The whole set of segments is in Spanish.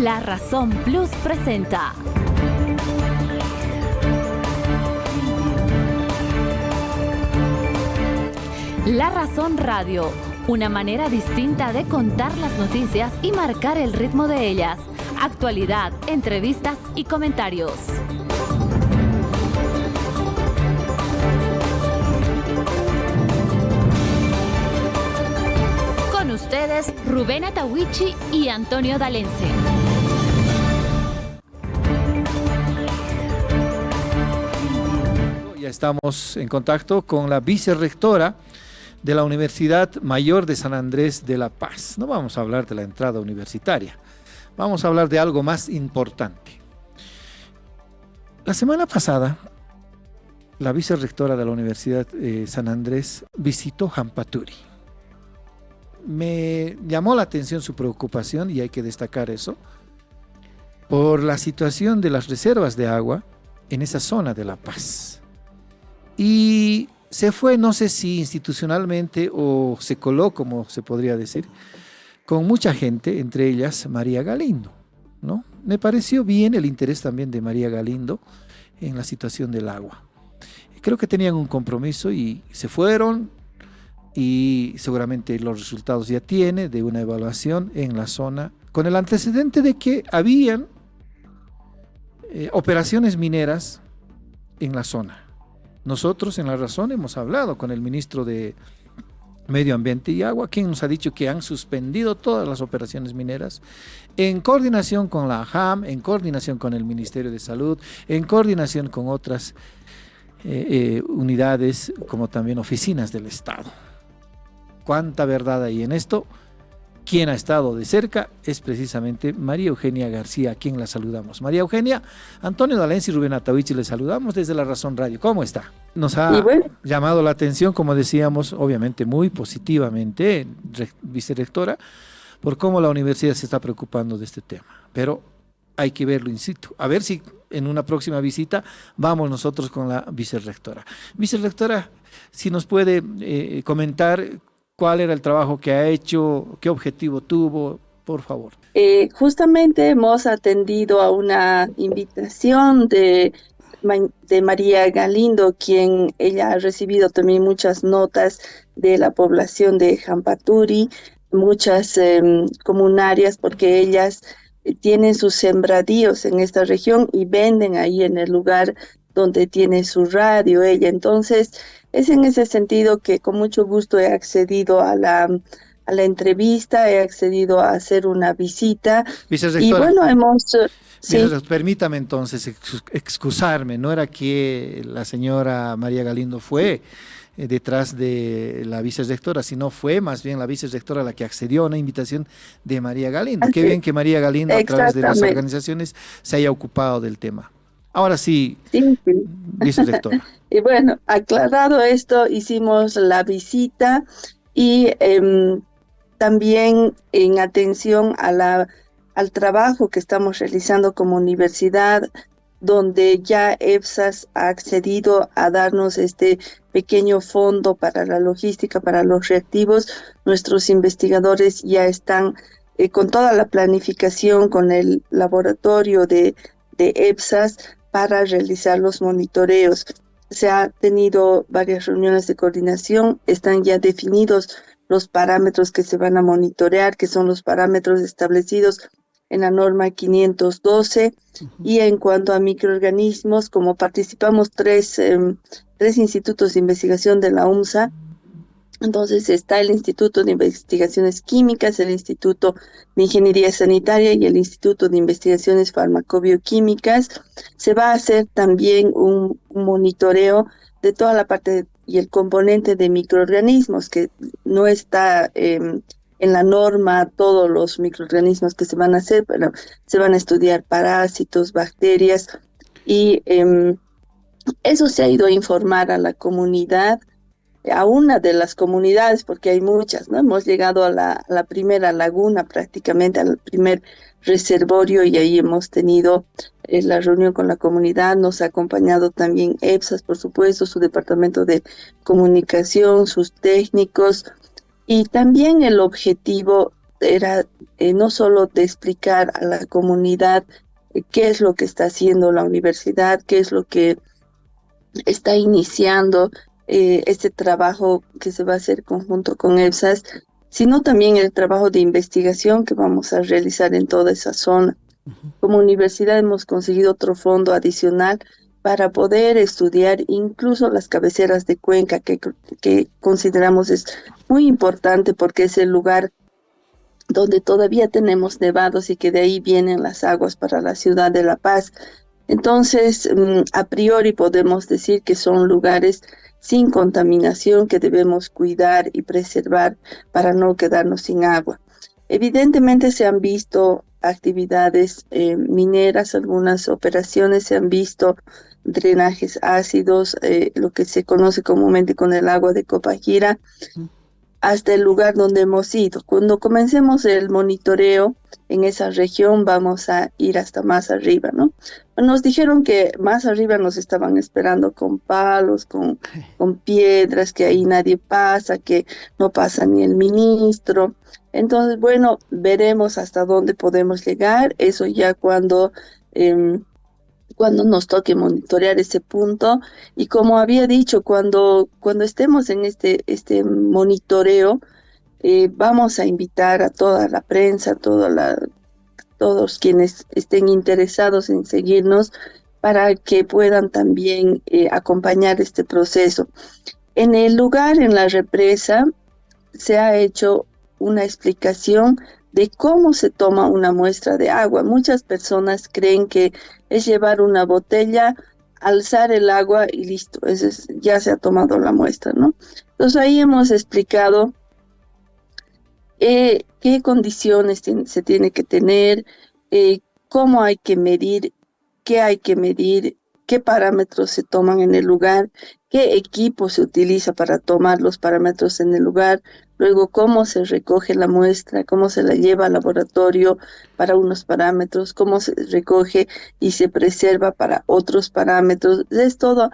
La Razón Plus presenta La Razón Radio, una manera distinta de contar las noticias y marcar el ritmo de ellas. Actualidad, entrevistas y comentarios. Con ustedes, Rubén Atahuichi y Antonio Dalense. Ya estamos en contacto con la vicerrectora de la Universidad Mayor de San Andrés de La Paz. No vamos a hablar de la entrada universitaria, vamos a hablar de algo más importante. La semana pasada, la vicerrectora de la Universidad San Andrés visitó Hampaturi. Me llamó la atención su preocupación, y hay que destacar eso, por la situación de las reservas de agua en esa zona de La Paz. Y se fue, no sé si institucionalmente o se coló, como se podría decir, con mucha gente, entre ellas María Galindo, ¿no? Me pareció bien el interés también de María Galindo en la situación del agua. Creo que tenían un compromiso y se fueron, y seguramente los resultados ya tiene de una evaluación en la zona, con el antecedente de que habían operaciones mineras en la zona. Nosotros en La Razón hemos hablado con el ministro de Medio Ambiente y Agua, quien nos ha dicho que han suspendido todas las operaciones mineras en coordinación con la AJAM, en coordinación con el Ministerio de Salud, en coordinación con otras unidades, como también oficinas del Estado. ¿Cuánta verdad hay en esto? Quien ha estado de cerca es precisamente María Eugenia García, a quien la saludamos. María Eugenia, Antonio Dalense y Rubén Atahuichi le saludamos desde La Razón Radio. ¿Cómo está? Nos ha llamado la atención, como decíamos, obviamente muy positivamente, vicerrectora, por cómo la universidad se está preocupando de este tema. Pero hay que verlo in situ. A ver si en una próxima visita vamos nosotros con la vicerrectora. Vicerrectora, si nos puede comentar cuál era el trabajo que ha hecho, qué objetivo tuvo, por favor. Justamente hemos atendido a una invitación de María Galindo, quien ella ha recibido también muchas notas de la población de Hampaturi, muchas comunarias, porque ellas tienen sus sembradíos en esta región y venden ahí en el lugar donde tiene su radio ella. Entonces, es en ese sentido que con mucho gusto he accedido a la entrevista, he accedido a hacer una visita. Y bueno, hemos... Sí. Permítame entonces excusarme, no era que la señora María Galindo fue detrás de la vicerrectora, sino fue más bien la vicerrectora la que accedió a una invitación de María Galindo. Qué bien que María Galindo, a través de las organizaciones, se haya ocupado del tema. Ahora sí. Vicerrectora. Y bueno, aclarado esto, hicimos la visita y también en atención a al trabajo que estamos realizando como universidad, donde ya EPSAS ha accedido a darnos este pequeño fondo para la logística, para los reactivos. Nuestros investigadores ya están con toda la planificación, con el laboratorio de EPSAS para realizar los monitoreos. Se han tenido varias reuniones de coordinación, están ya definidos los parámetros que se van a monitorear, que son los parámetros establecidos en la norma 512, y en cuanto a microorganismos, como participamos tres institutos de investigación de la UMSA, entonces está el Instituto de Investigaciones Químicas, el Instituto de Ingeniería Sanitaria y el Instituto de Investigaciones Farmacobioquímicas. Se va a hacer también un monitoreo de toda la parte y el componente de microorganismos, que no está en la norma todos los microorganismos que se van a hacer, pero se van a estudiar parásitos, bacterias, y eso se ha ido a informar a la comunidad, a una de las comunidades, porque hay muchas, ¿no? Hemos llegado a la primera laguna, prácticamente al primer reservorio, y ahí hemos tenido la reunión con la comunidad. Nos ha acompañado también EPSAS, por supuesto, su departamento de comunicación, sus técnicos, y también el objetivo era no solo de explicar a la comunidad qué es lo que está haciendo la universidad, qué es lo que está iniciando este trabajo que se va a hacer conjunto con EPSAS, sino también el trabajo de investigación que vamos a realizar en toda esa zona. Como universidad hemos conseguido otro fondo adicional para poder estudiar incluso las cabeceras de cuenca, que consideramos es muy importante porque es el lugar donde todavía tenemos nevados y que de ahí vienen las aguas para la ciudad de La Paz. Entonces, a priori podemos decir que son lugares sin contaminación que debemos cuidar y preservar para no quedarnos sin agua. Evidentemente se han visto actividades mineras, algunas operaciones, se han visto drenajes ácidos, lo que se conoce comúnmente con el agua de Copajira, hasta el lugar donde hemos ido. Cuando comencemos el monitoreo en esa región vamos a ir hasta más arriba, ¿no? Nos dijeron que más arriba nos estaban esperando con palos, con piedras, que ahí nadie pasa, que no pasa ni el ministro. Entonces, bueno, veremos hasta dónde podemos llegar. Eso ya cuando nos toque monitorear ese punto. Y como había dicho, cuando estemos en este monitoreo, vamos a invitar a toda la prensa, todos quienes estén interesados en seguirnos, para que puedan también acompañar este proceso. En el lugar, en la represa, se ha hecho una explicación de cómo se toma una muestra de agua. Muchas personas creen que es llevar una botella, alzar el agua y listo, ya se ha tomado la muestra, ¿no? Entonces ahí hemos explicado qué condiciones se tiene que tener, cómo hay que medir, qué hay que medir, qué parámetros se toman en el lugar, qué equipo se utiliza para tomar los parámetros en el lugar, luego cómo se recoge la muestra, cómo se la lleva al laboratorio para unos parámetros, cómo se recoge y se preserva para otros parámetros. Es toda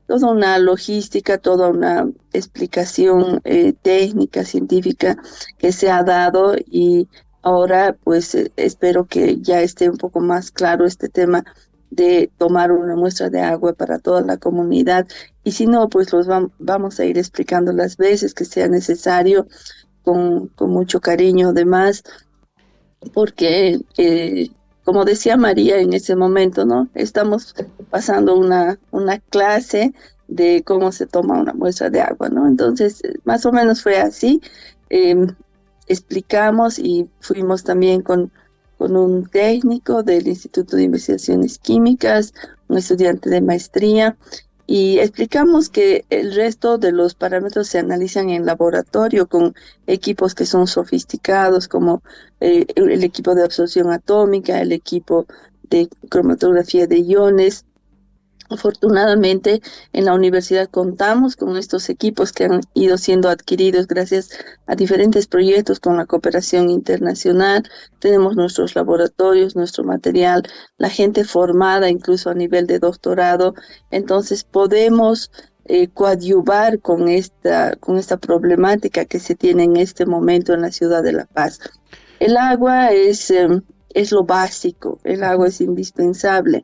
una logística, toda una explicación técnica, científica que se ha dado, y ahora pues espero que ya esté un poco más claro este tema de tomar una muestra de agua para toda la comunidad, y si no, pues vamos a ir explicando las veces que sea necesario, con mucho cariño además, porque como decía María en ese momento, ¿no? Estamos pasando una clase de cómo se toma una muestra de agua, ¿no? Entonces, más o menos fue así. Explicamos y fuimos también con un técnico del Instituto de Investigaciones Químicas, un estudiante de maestría, y explicamos que el resto de los parámetros se analizan en laboratorio con equipos que son sofisticados, como el equipo de absorción atómica, el equipo de cromatografía de iones. Afortunadamente, en la universidad contamos con estos equipos que han ido siendo adquiridos gracias a diferentes proyectos con la cooperación internacional. Tenemos nuestros laboratorios, nuestro material, la gente formada incluso a nivel de doctorado. Entonces podemos coadyuvar con esta problemática que se tiene en este momento en la ciudad de La Paz. El agua es lo básico, el agua es indispensable.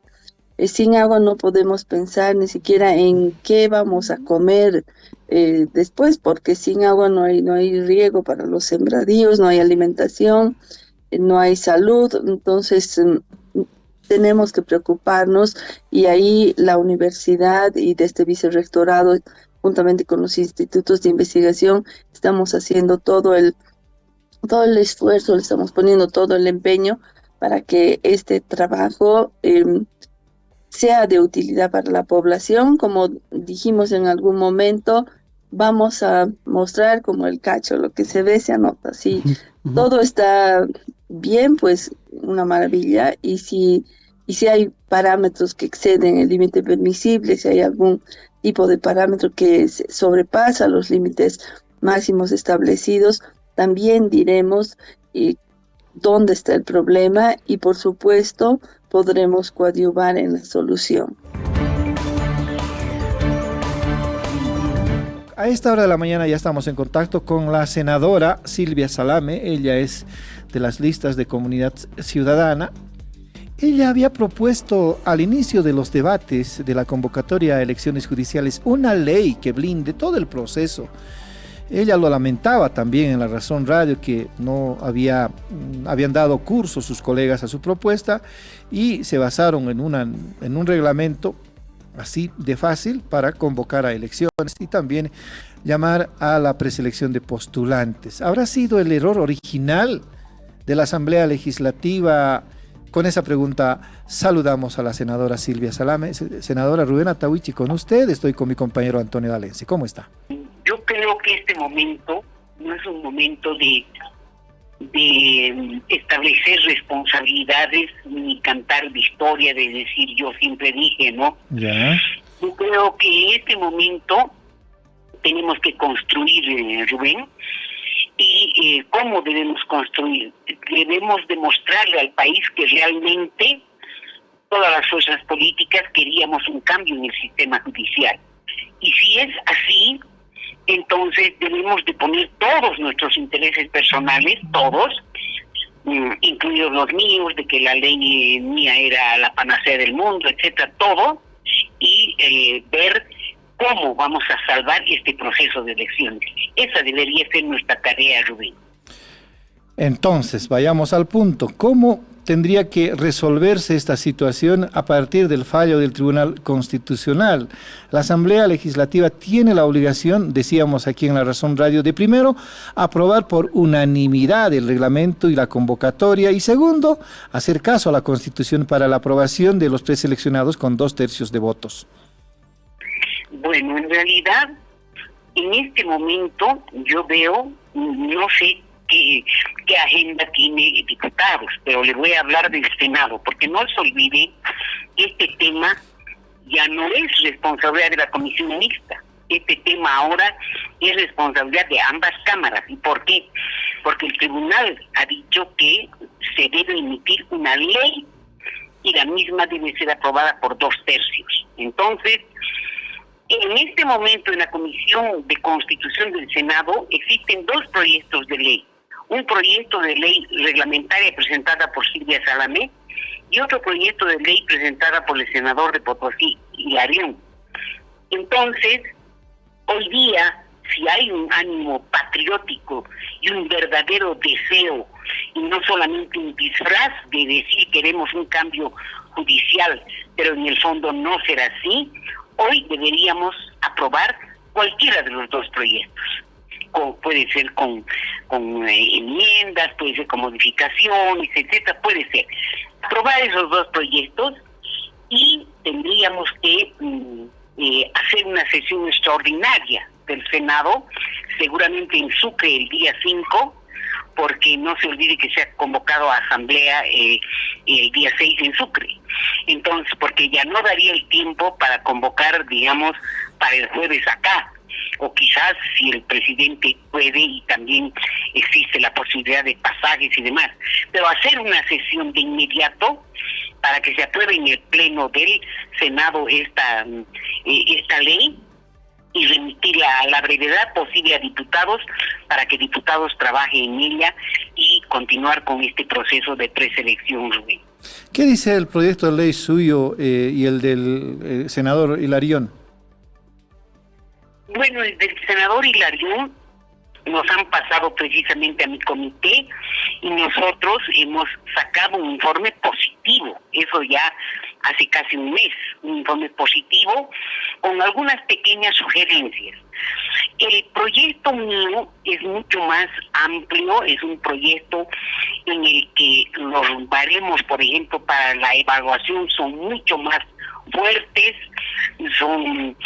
Sin agua no podemos pensar ni siquiera en qué vamos a comer después, porque sin agua no hay riego para los sembradíos, no hay alimentación, no hay salud. Entonces tenemos que preocuparnos, y ahí la universidad y de este vicerrectorado, juntamente con los institutos de investigación, estamos haciendo todo el esfuerzo, le estamos poniendo todo el empeño para que este trabajo sea de utilidad para la población. Como dijimos en algún momento, vamos a mostrar como el cacho, lo que se ve se anota. Si todo está bien, pues una maravilla, y si hay parámetros que exceden el límite permisible, si hay algún tipo de parámetro que sobrepasa los límites máximos establecidos, también diremos dónde está el problema, y por supuesto podremos coadyuvar en la solución. A esta hora de la mañana ya estamos en contacto con la senadora Silvia Salame. Ella es de las listas de Comunidad Ciudadana. Ella había propuesto al inicio de los debates de la convocatoria a elecciones judiciales una ley que blinde todo el proceso. Ella lo lamentaba también en La Razón Radio, que no habían dado curso sus colegas a su propuesta y se basaron en un reglamento así de fácil para convocar a elecciones y también llamar a la preselección de postulantes. ¿Habrá sido el error original de la Asamblea Legislativa? Con esa pregunta saludamos a la senadora Silvia Salame. Senadora Rubén Atahuichi, con usted, estoy con mi compañero Antonio D'Alensi. ¿Cómo está? Yo creo que este momento no es un momento de establecer responsabilidades ni cantar victoria, de decir yo siempre dije, ¿no? Ya. Yo creo que en este momento tenemos que construir, Rubén, y ¿cómo debemos construir? Debemos demostrarle al país que realmente todas las fuerzas políticas queríamos un cambio en el sistema judicial. Y si es así, entonces debemos de poner todos nuestros intereses personales, todos, incluidos los míos, de que la ley mía era la panacea del mundo, etcétera, todo, y ver cómo vamos a salvar este proceso de elecciones. Esa debería ser nuestra tarea, Rubén. Entonces, vayamos al punto. ¿Cómo tendría que resolverse esta situación a partir del fallo del Tribunal Constitucional? La Asamblea Legislativa tiene la obligación, decíamos aquí en La Razón Radio, de primero, aprobar por unanimidad el reglamento y la convocatoria, y segundo, hacer caso a la Constitución para la aprobación de los preseleccionados con 2/3 de votos. Bueno, en realidad, en este momento yo veo, no sé qué agenda tiene diputados, pero le voy a hablar del Senado, porque no se olvide que este tema ya no es responsabilidad de la Comisión Mixta. Este tema ahora es responsabilidad de ambas cámaras. ¿Y por qué? Porque el tribunal ha dicho que se debe emitir una ley y la misma debe ser aprobada por 2/3. Entonces, en este momento en la Comisión de Constitución del Senado existen 2 proyectos de ley. Un proyecto de ley reglamentaria presentada por Silvia Salame y otro proyecto de ley presentada por el senador de Potosí, Hilarión. Entonces, hoy día, si hay un ánimo patriótico y un verdadero deseo, y no solamente un disfraz de decir queremos un cambio judicial, pero en el fondo no será así, hoy deberíamos aprobar cualquiera de los 2 proyectos. Puede ser con enmiendas, puede ser con modificaciones, etcétera, puede ser. Aprobar esos 2 proyectos y tendríamos que hacer una sesión extraordinaria del Senado, seguramente en Sucre el día 5, porque no se olvide que se ha convocado a asamblea el día 6 en Sucre. Entonces, porque ya no daría el tiempo para convocar, digamos, para el jueves acá. O quizás si el presidente puede, y también existe la posibilidad de pasajes y demás, pero hacer una sesión de inmediato para que se apruebe en el pleno del Senado esta ley y remitirla a la brevedad posible a diputados para que diputados trabajen en ella y continuar con este proceso de preselección, Rubén. ¿Qué dice el proyecto de ley suyo y el del senador Hilarión? Bueno, el del senador Hilarión nos han pasado precisamente a mi comité y nosotros hemos sacado un informe positivo, eso ya hace casi un mes, un informe positivo con algunas pequeñas sugerencias. El proyecto mío es mucho más amplio, es un proyecto en el que los baremos, por ejemplo, para la evaluación son mucho más fuertes, son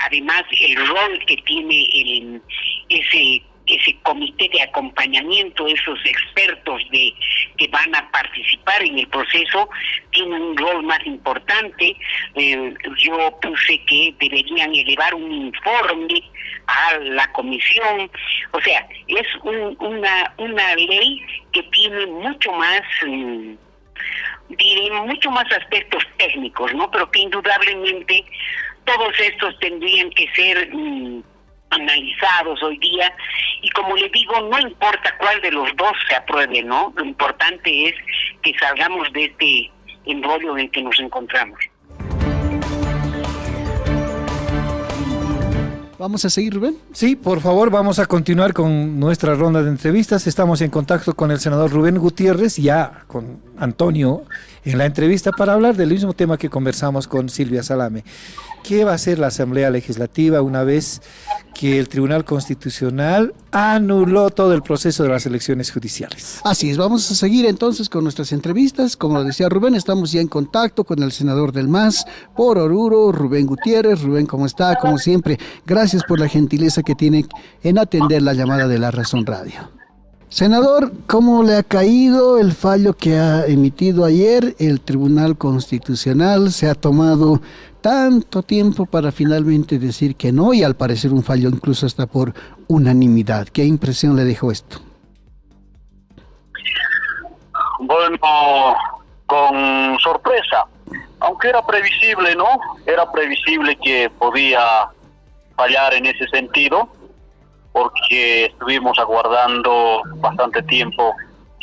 además el rol que tiene ese comité de acompañamiento, esos expertos que van a participar en el proceso, tienen un rol más importante. Yo puse que deberían elevar un informe a la comisión. O sea, es una ley que tiene mucho más mucho más aspectos técnicos, ¿no? Pero que indudablemente todos estos tendrían que ser analizados hoy día, y como le digo, no importa cuál de los dos se apruebe, ¿no? Lo importante es que salgamos de este embrollo en el que nos encontramos. ¿Vamos a seguir, Rubén? Sí, por favor, vamos a continuar con nuestra ronda de entrevistas. Estamos en contacto con el senador Rubén Gutiérrez, ya con Antonio en la entrevista, para hablar del mismo tema que conversamos con Silvia Salame. ¿Qué va a hacer la Asamblea Legislativa una vez que el Tribunal Constitucional anuló todo el proceso de las elecciones judiciales? Así es, vamos a seguir entonces con nuestras entrevistas. Como lo decía Rubén, estamos ya en contacto con el senador del MAS por Oruro, Rubén Gutiérrez. Rubén, ¿cómo está? Como siempre, gracias por la gentileza que tiene en atender la llamada de La Razón Radio. Senador, ¿cómo le ha caído el fallo que ha emitido ayer el Tribunal Constitucional? Se ha tomado tanto tiempo para finalmente decir que no, y al parecer un fallo incluso hasta por unanimidad. ¿Qué impresión le dejó esto? Bueno, con sorpresa, aunque era previsible, ¿no? Era previsible que podía fallar en ese sentido, porque estuvimos aguardando bastante tiempo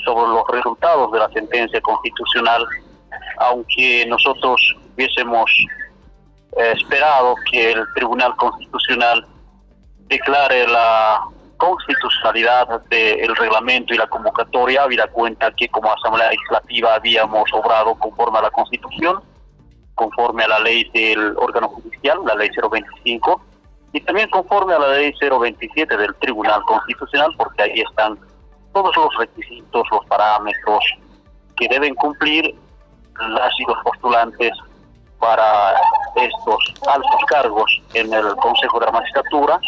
sobre los resultados de la sentencia constitucional, aunque nosotros hubiésemos esperado que el Tribunal Constitucional declare la constitucionalidad del reglamento y la convocatoria, habida cuenta que como Asamblea Legislativa habíamos obrado conforme a la Constitución, conforme a la ley del órgano judicial, la ley 025, y también conforme a la ley 027 del Tribunal Constitucional, porque ahí están todos los requisitos, los parámetros que deben cumplir las y los postulantes para estos altos cargos en el Consejo de la Magistratura,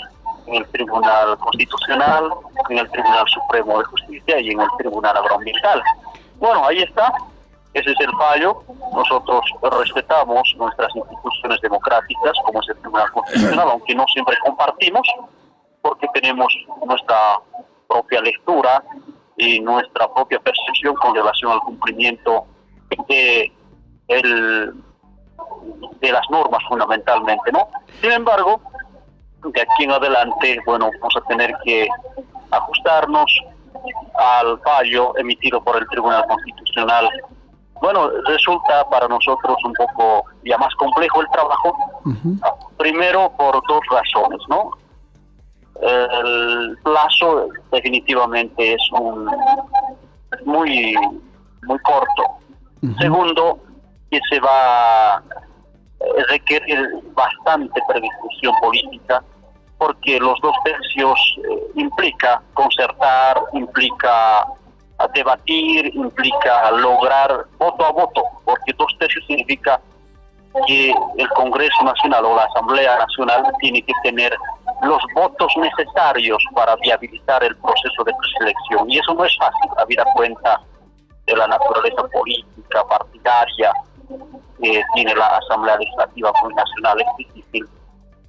en el Tribunal Constitucional, en el Tribunal Supremo de Justicia y en el Tribunal Agroambiental. Bueno, ahí está. Ese es el fallo. Nosotros respetamos nuestras instituciones democráticas, como es el Tribunal Constitucional, aunque no siempre compartimos, porque tenemos nuestra propia lectura y nuestra propia percepción con relación al cumplimiento de las normas fundamentalmente, ¿no? Sin embargo, de aquí en adelante, bueno, vamos a tener que ajustarnos al fallo emitido por el Tribunal Constitucional. Bueno, resulta para nosotros un poco ya más complejo el trabajo. Primero por dos razones, ¿no? El plazo definitivamente es muy corto. Segundo, que se va a requerir bastante predisposición política, porque los 2 tercios implica concertar, implica debatir, implica lograr voto a voto, porque 2 tercios significa que el Congreso Nacional o la Asamblea Nacional tiene que tener los votos necesarios para viabilizar el proceso de preselección, y eso no es fácil, habida cuenta de la naturaleza política, partidaria que tiene la Asamblea Legislativa Nacional. Es difícil.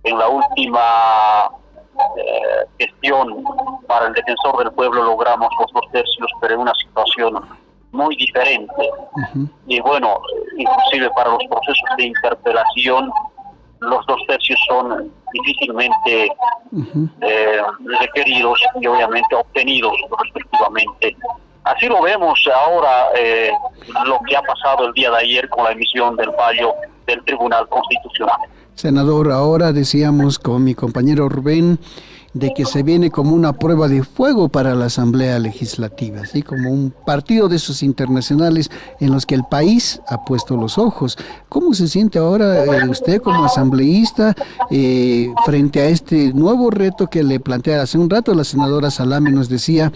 En la última gestión para el defensor del pueblo logramos los 2 tercios, pero en una situación muy diferente. Y bueno, inclusive para los procesos de interpelación, los 2 tercios son difícilmente requeridos y obviamente obtenidos respectivamente. Así lo vemos ahora, lo que ha pasado el día de ayer con la emisión del fallo del Tribunal Constitucional. Senador, ahora decíamos con mi compañero Rubén de que se viene como una prueba de fuego para la Asamblea Legislativa, así como un partido de esos internacionales en los que el país ha puesto los ojos. ¿Cómo se siente ahora usted como asambleísta frente a este nuevo reto que le plantea hace un rato? La senadora Salame nos decía,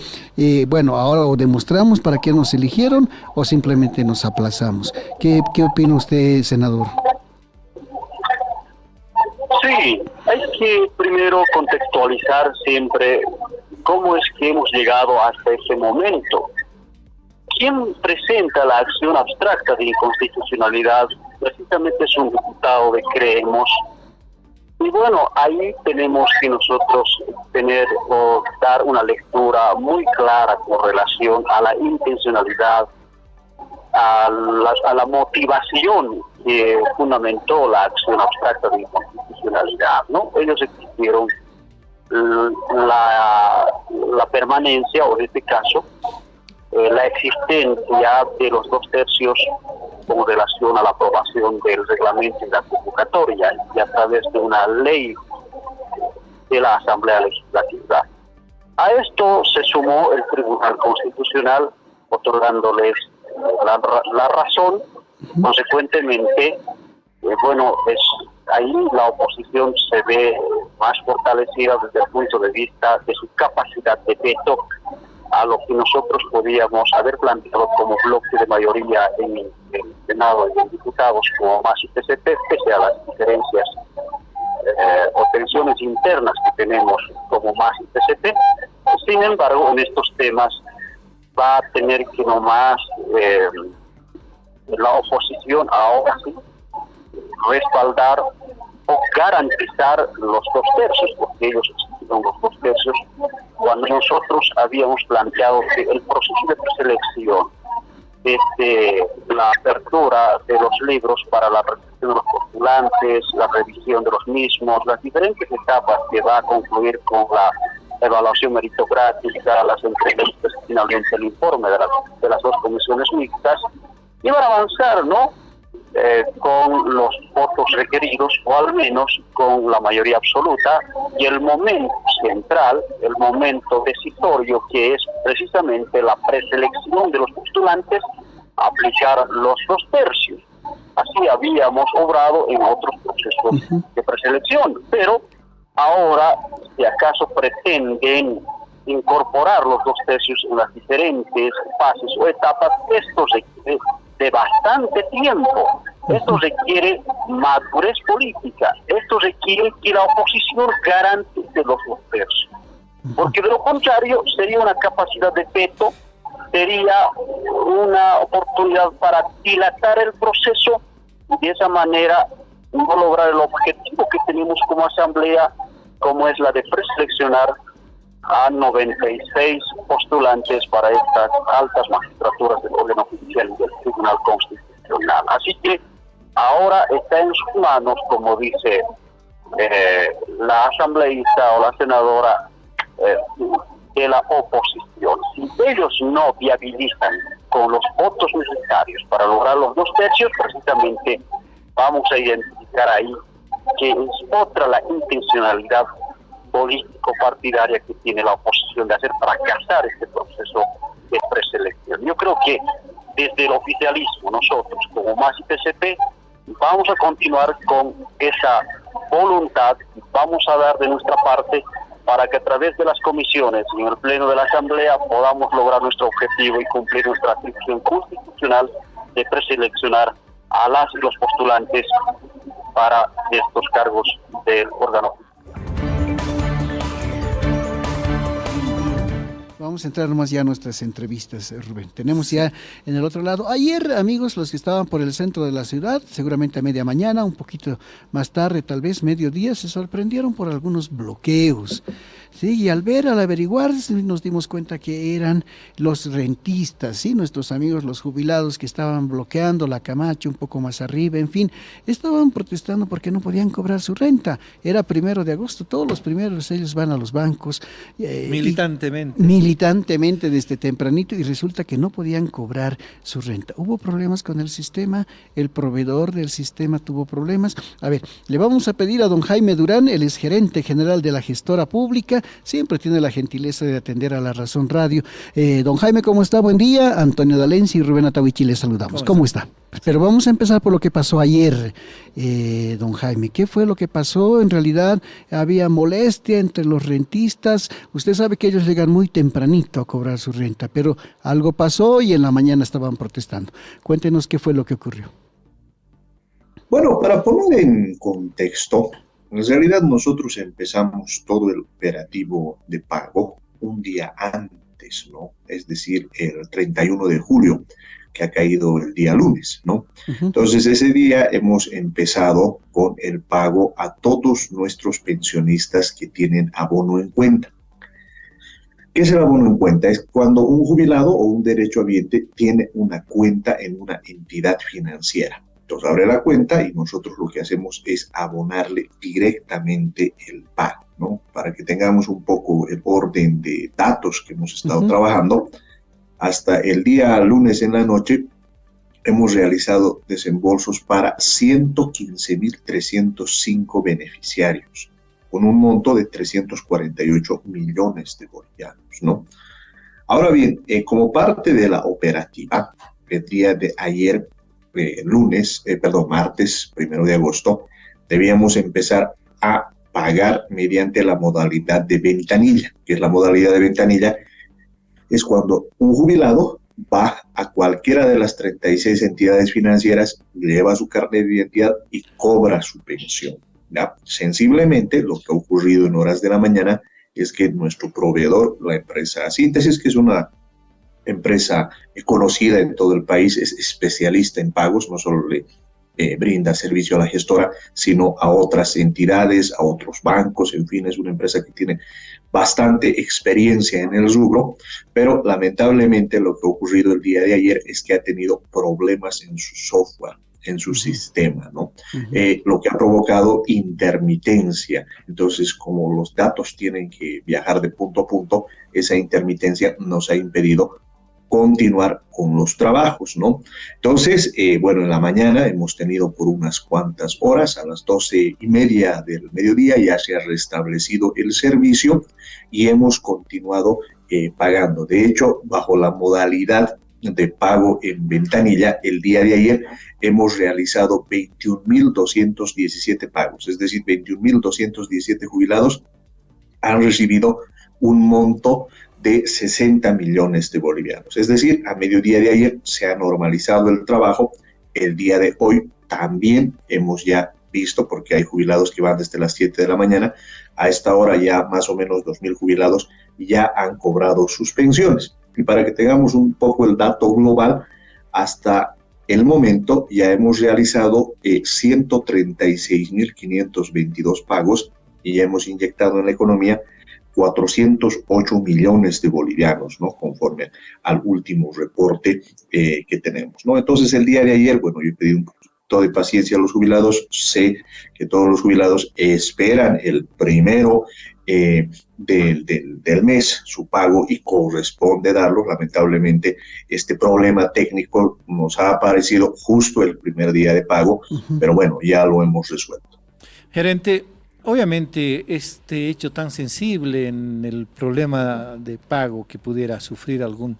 bueno, ahora o demostramos para qué nos eligieron o simplemente nos aplazamos. ¿Qué opina usted, senador? Sí, hay que primero contextualizar siempre cómo es que hemos llegado hasta ese momento. Quien presenta la acción abstracta de inconstitucionalidad precisamente es un diputado de Creemos. Y bueno, ahí tenemos que nosotros tener o dar una lectura muy clara con relación a la intencionalidad, a la motivación que fundamentó la acción abstracta de inconstitucionalidad, ¿no? Ellos exigieron la permanencia, o en este caso, la existencia de los 2/3 con relación a la aprobación del reglamento y la convocatoria, y a través de una ley de la Asamblea Legislativa. A esto se sumó el Tribunal Constitucional, otorgándoles la razón. Consecuentemente, ahí la oposición se ve más fortalecida desde el punto de vista de su capacidad de veto a lo que nosotros podíamos haber planteado como bloque de mayoría en el Senado y en diputados como MAS y PCP, pese a las diferencias o tensiones internas que tenemos como MAS y PCP. Sin embargo, en estos temas va a tener que nomás la oposición ahora sí respaldar o garantizar los 2/3, porque ellos exigieron los 2/3 cuando nosotros habíamos planteado que el proceso de preselección, desde la apertura de los libros para la recepción de los postulantes, la revisión de los mismos, las diferentes etapas que va a concluir con la evaluación meritocrática, las entrevistas, finalmente el informe de las dos comisiones mixtas, y van a avanzar, ¿no? Con los votos requeridos, o al menos con la mayoría absoluta, y el momento central, el momento decisorio, que es precisamente la preselección de los postulantes, aplicar los 2/3. Así habíamos obrado en otros procesos de preselección, pero ahora, si acaso pretenden incorporar los 2/3 en las diferentes fases o etapas, esto requiere de bastante tiempo. Esto requiere madurez política. Esto requiere que la oposición garantice los 2/3. Porque de lo contrario sería una capacidad de veto, sería una oportunidad para dilatar el proceso y de esa manera no lograr el objetivo que tenemos como asamblea, como es la de preseleccionar a 96 postulantes para estas altas magistraturas del órgano judicial y del Tribunal Constitucional. Así que ahora está en sus manos, como dice la asambleísta o la senadora de la oposición. Si ellos no viabilizan con los votos necesarios para lograr los 2/3, precisamente vamos a identificar ahí que es otra la intencionalidad político-partidaria que tiene la oposición de hacer fracasar este proceso de preselección. Yo creo que desde el oficialismo, nosotros como MAS y PCP, vamos a continuar con esa voluntad y vamos a dar de nuestra parte para que a través de las comisiones y en el pleno de la Asamblea podamos lograr nuestro objetivo y cumplir nuestra atribución constitucional de preseleccionar a las y los postulantes para estos cargos del órgano. Vamos a entrar más ya a nuestras entrevistas, Rubén. Tenemos ya en el otro lado. Ayer, amigos, los que estaban por el centro de la ciudad, seguramente a media mañana, un poquito más tarde, tal vez mediodía, se sorprendieron por algunos bloqueos. Sí, y al averiguar, nos dimos cuenta que eran los rentistas, ¿sí? Nuestros amigos, los jubilados que estaban bloqueando la Camacho un poco más arriba, en fin, estaban protestando porque no podían cobrar su renta. Era 1 de agosto, todos los primeros ellos van a los bancos. Militantemente desde tempranito, y resulta que no podían cobrar su renta. Hubo problemas con el sistema, el proveedor del sistema tuvo problemas. A ver, le vamos a pedir a don Jaime Durán, él es gerente general de la gestora pública, siempre tiene la gentileza de atender a La Razón Radio. Don Jaime, ¿cómo está? Buen día. Antonio D'Alenzi y Rubén Atahuichi les saludamos. ¿Cómo está? Pero vamos a empezar por lo que pasó ayer, don Jaime. ¿Qué fue lo que pasó? En realidad había molestia entre los rentistas. Usted sabe que ellos llegan muy tempranito a cobrar su renta, pero algo pasó y en la mañana estaban protestando. Cuéntenos qué fue lo que ocurrió. Bueno, para poner en contexto, en realidad nosotros empezamos todo el operativo de pago un día antes, ¿no? Es decir, el 31 de julio, que ha caído el día lunes, ¿no? Entonces, ese día hemos empezado con el pago a todos nuestros pensionistas que tienen abono en cuenta. ¿Qué es el abono en cuenta? Es cuando un jubilado o un derechohabiente tiene una cuenta en una entidad financiera. Entonces abre la cuenta y nosotros lo que hacemos es abonarle directamente el pago. ¿no? Para que tengamos un poco el orden de datos que hemos estado trabajando, hasta el día lunes en la noche hemos realizado desembolsos para 115.305 beneficiarios, con un monto de 348 millones de bolivianos, ¿no? Ahora bien, como parte de la operativa, el día de ayer, martes 1 de agosto, debíamos empezar a pagar mediante la modalidad de ventanilla. ¿Qué es la modalidad de ventanilla? Es cuando un jubilado va a cualquiera de las 36 entidades financieras, lleva su carnet de identidad y cobra su pensión, ¿ya? Sensiblemente, lo que ha ocurrido en horas de la mañana es que nuestro proveedor, la empresa Síntesis, que es una empresa conocida en todo el país, es especialista en pagos, no solo le brinda servicio a la gestora, sino a otras entidades, a otros bancos, en fin, es una empresa que tiene bastante experiencia en el rubro, pero lamentablemente lo que ha ocurrido el día de ayer es que ha tenido problemas en su software, en su sistema, ¿no? Lo que ha provocado intermitencia. Entonces, como los datos tienen que viajar de punto a punto, esa intermitencia nos ha impedido continuar con los trabajos, ¿no? Entonces, en la mañana hemos tenido por unas cuantas horas, a las 12:30 del mediodía ya se ha restablecido el servicio y hemos continuado pagando. De hecho, bajo la modalidad de pago en ventanilla, el día de ayer hemos realizado 21.217 pagos, es decir, 21.217 jubilados han recibido un monto de 60 millones de bolivianos. Es decir, a mediodía de ayer se ha normalizado el trabajo. El día de hoy también hemos ya visto, porque hay jubilados que van desde las 7 de la mañana, a esta hora ya más o menos 2.000 jubilados ya han cobrado sus pensiones. Y para que tengamos un poco el dato global, hasta el momento ya hemos realizado 136.522 pagos y ya hemos inyectado en la economía 408 millones de bolivianos, ¿no? Conforme al último reporte que tenemos, ¿no? Entonces, el día de ayer, yo he pedido un poquito de paciencia a los jubilados. Sé que todos los jubilados esperan el 1 del mes su pago y corresponde darlo. Lamentablemente, este problema técnico nos ha aparecido justo el primer día de pago, pero bueno, ya lo hemos resuelto. Gerente, obviamente este hecho tan sensible en el problema de pago que pudiera sufrir algún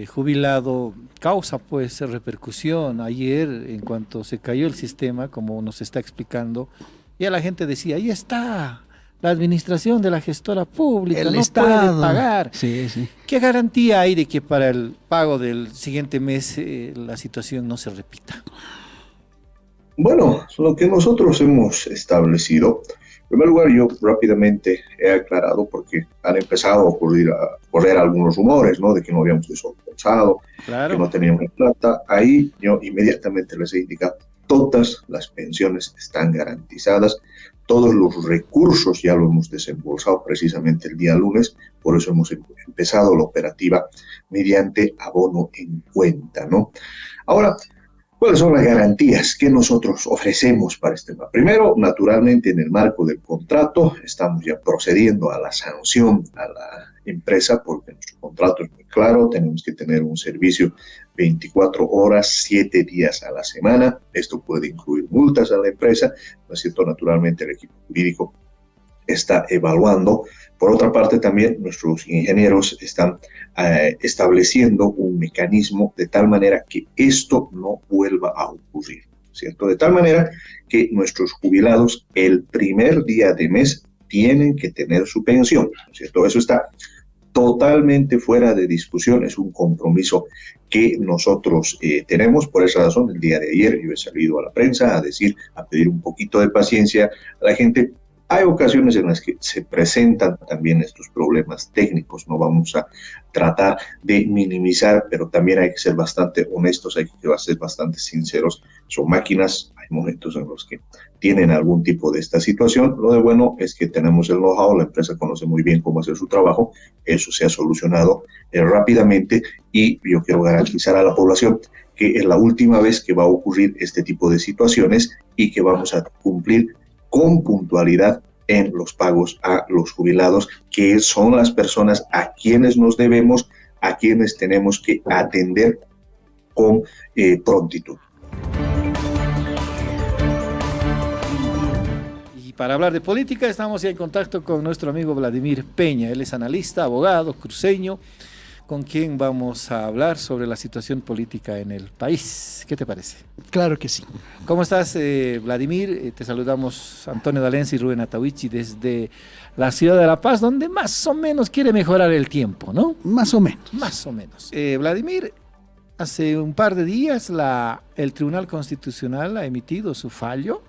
jubilado causa pues repercusión. Ayer, en cuanto se cayó el sistema, como nos está explicando, ya la gente decía, ahí está la administración de la gestora pública, el Estado puede pagar. Sí, sí. ¿Qué garantía hay de que para el pago del siguiente mes la situación no se repita? Bueno, lo que nosotros hemos establecido, en primer lugar, yo rápidamente he aclarado porque han empezado a correr algunos rumores, ¿no? De que no habíamos desembolsado, claro, que no teníamos plata. Ahí yo inmediatamente les he indicado, todas las pensiones están garantizadas, todos los recursos ya lo hemos desembolsado precisamente el día lunes, por eso hemos empezado la operativa mediante abono en cuenta, ¿no? Ahora, ¿cuáles son las garantías que nosotros ofrecemos para este tema? Primero, naturalmente, en el marco del contrato, estamos ya procediendo a la sanción a la empresa, porque nuestro contrato es muy claro, tenemos que tener un servicio 24 horas, 7 días a la semana. Esto puede incluir multas a la empresa, ¿no es cierto? Naturalmente, el equipo jurídico está evaluando. Por otra parte, también nuestros ingenieros están estableciendo un mecanismo de tal manera que esto no vuelva a ocurrir, ¿cierto? De tal manera que nuestros jubilados el primer día de mes tienen que tener su pensión, ¿cierto? Eso está totalmente fuera de discusión, es un compromiso que nosotros tenemos. Por esa razón, el día de ayer yo he salido a la prensa a pedir un poquito de paciencia a la gente. Hay ocasiones en las que se presentan también estos problemas técnicos, no vamos a tratar de minimizar, pero también hay que ser bastante honestos, hay que ser bastante sinceros. Son máquinas, hay momentos en los que tienen algún tipo de esta situación. Lo de bueno es que tenemos el know-how, la empresa conoce muy bien cómo hacer su trabajo, eso se ha solucionado rápidamente y yo quiero garantizar a la población que es la última vez que va a ocurrir este tipo de situaciones y que vamos a cumplir con puntualidad en los pagos a los jubilados, que son las personas a quienes nos debemos, a quienes tenemos que atender con prontitud. Y para hablar de política estamos ya en contacto con nuestro amigo Vladimir Peña. Él es analista, abogado, cruceño, con quien vamos a hablar sobre la situación política en el país. ¿Qué te parece? Claro que sí. ¿Cómo estás, Vladimir? Te saludamos Antonio D'Alenza y Rubén Atahuichi desde la ciudad de La Paz, donde más o menos quiere mejorar el tiempo, ¿no? Más o menos. Más o menos. Vladimir, hace un par de días el Tribunal Constitucional ha emitido su fallo.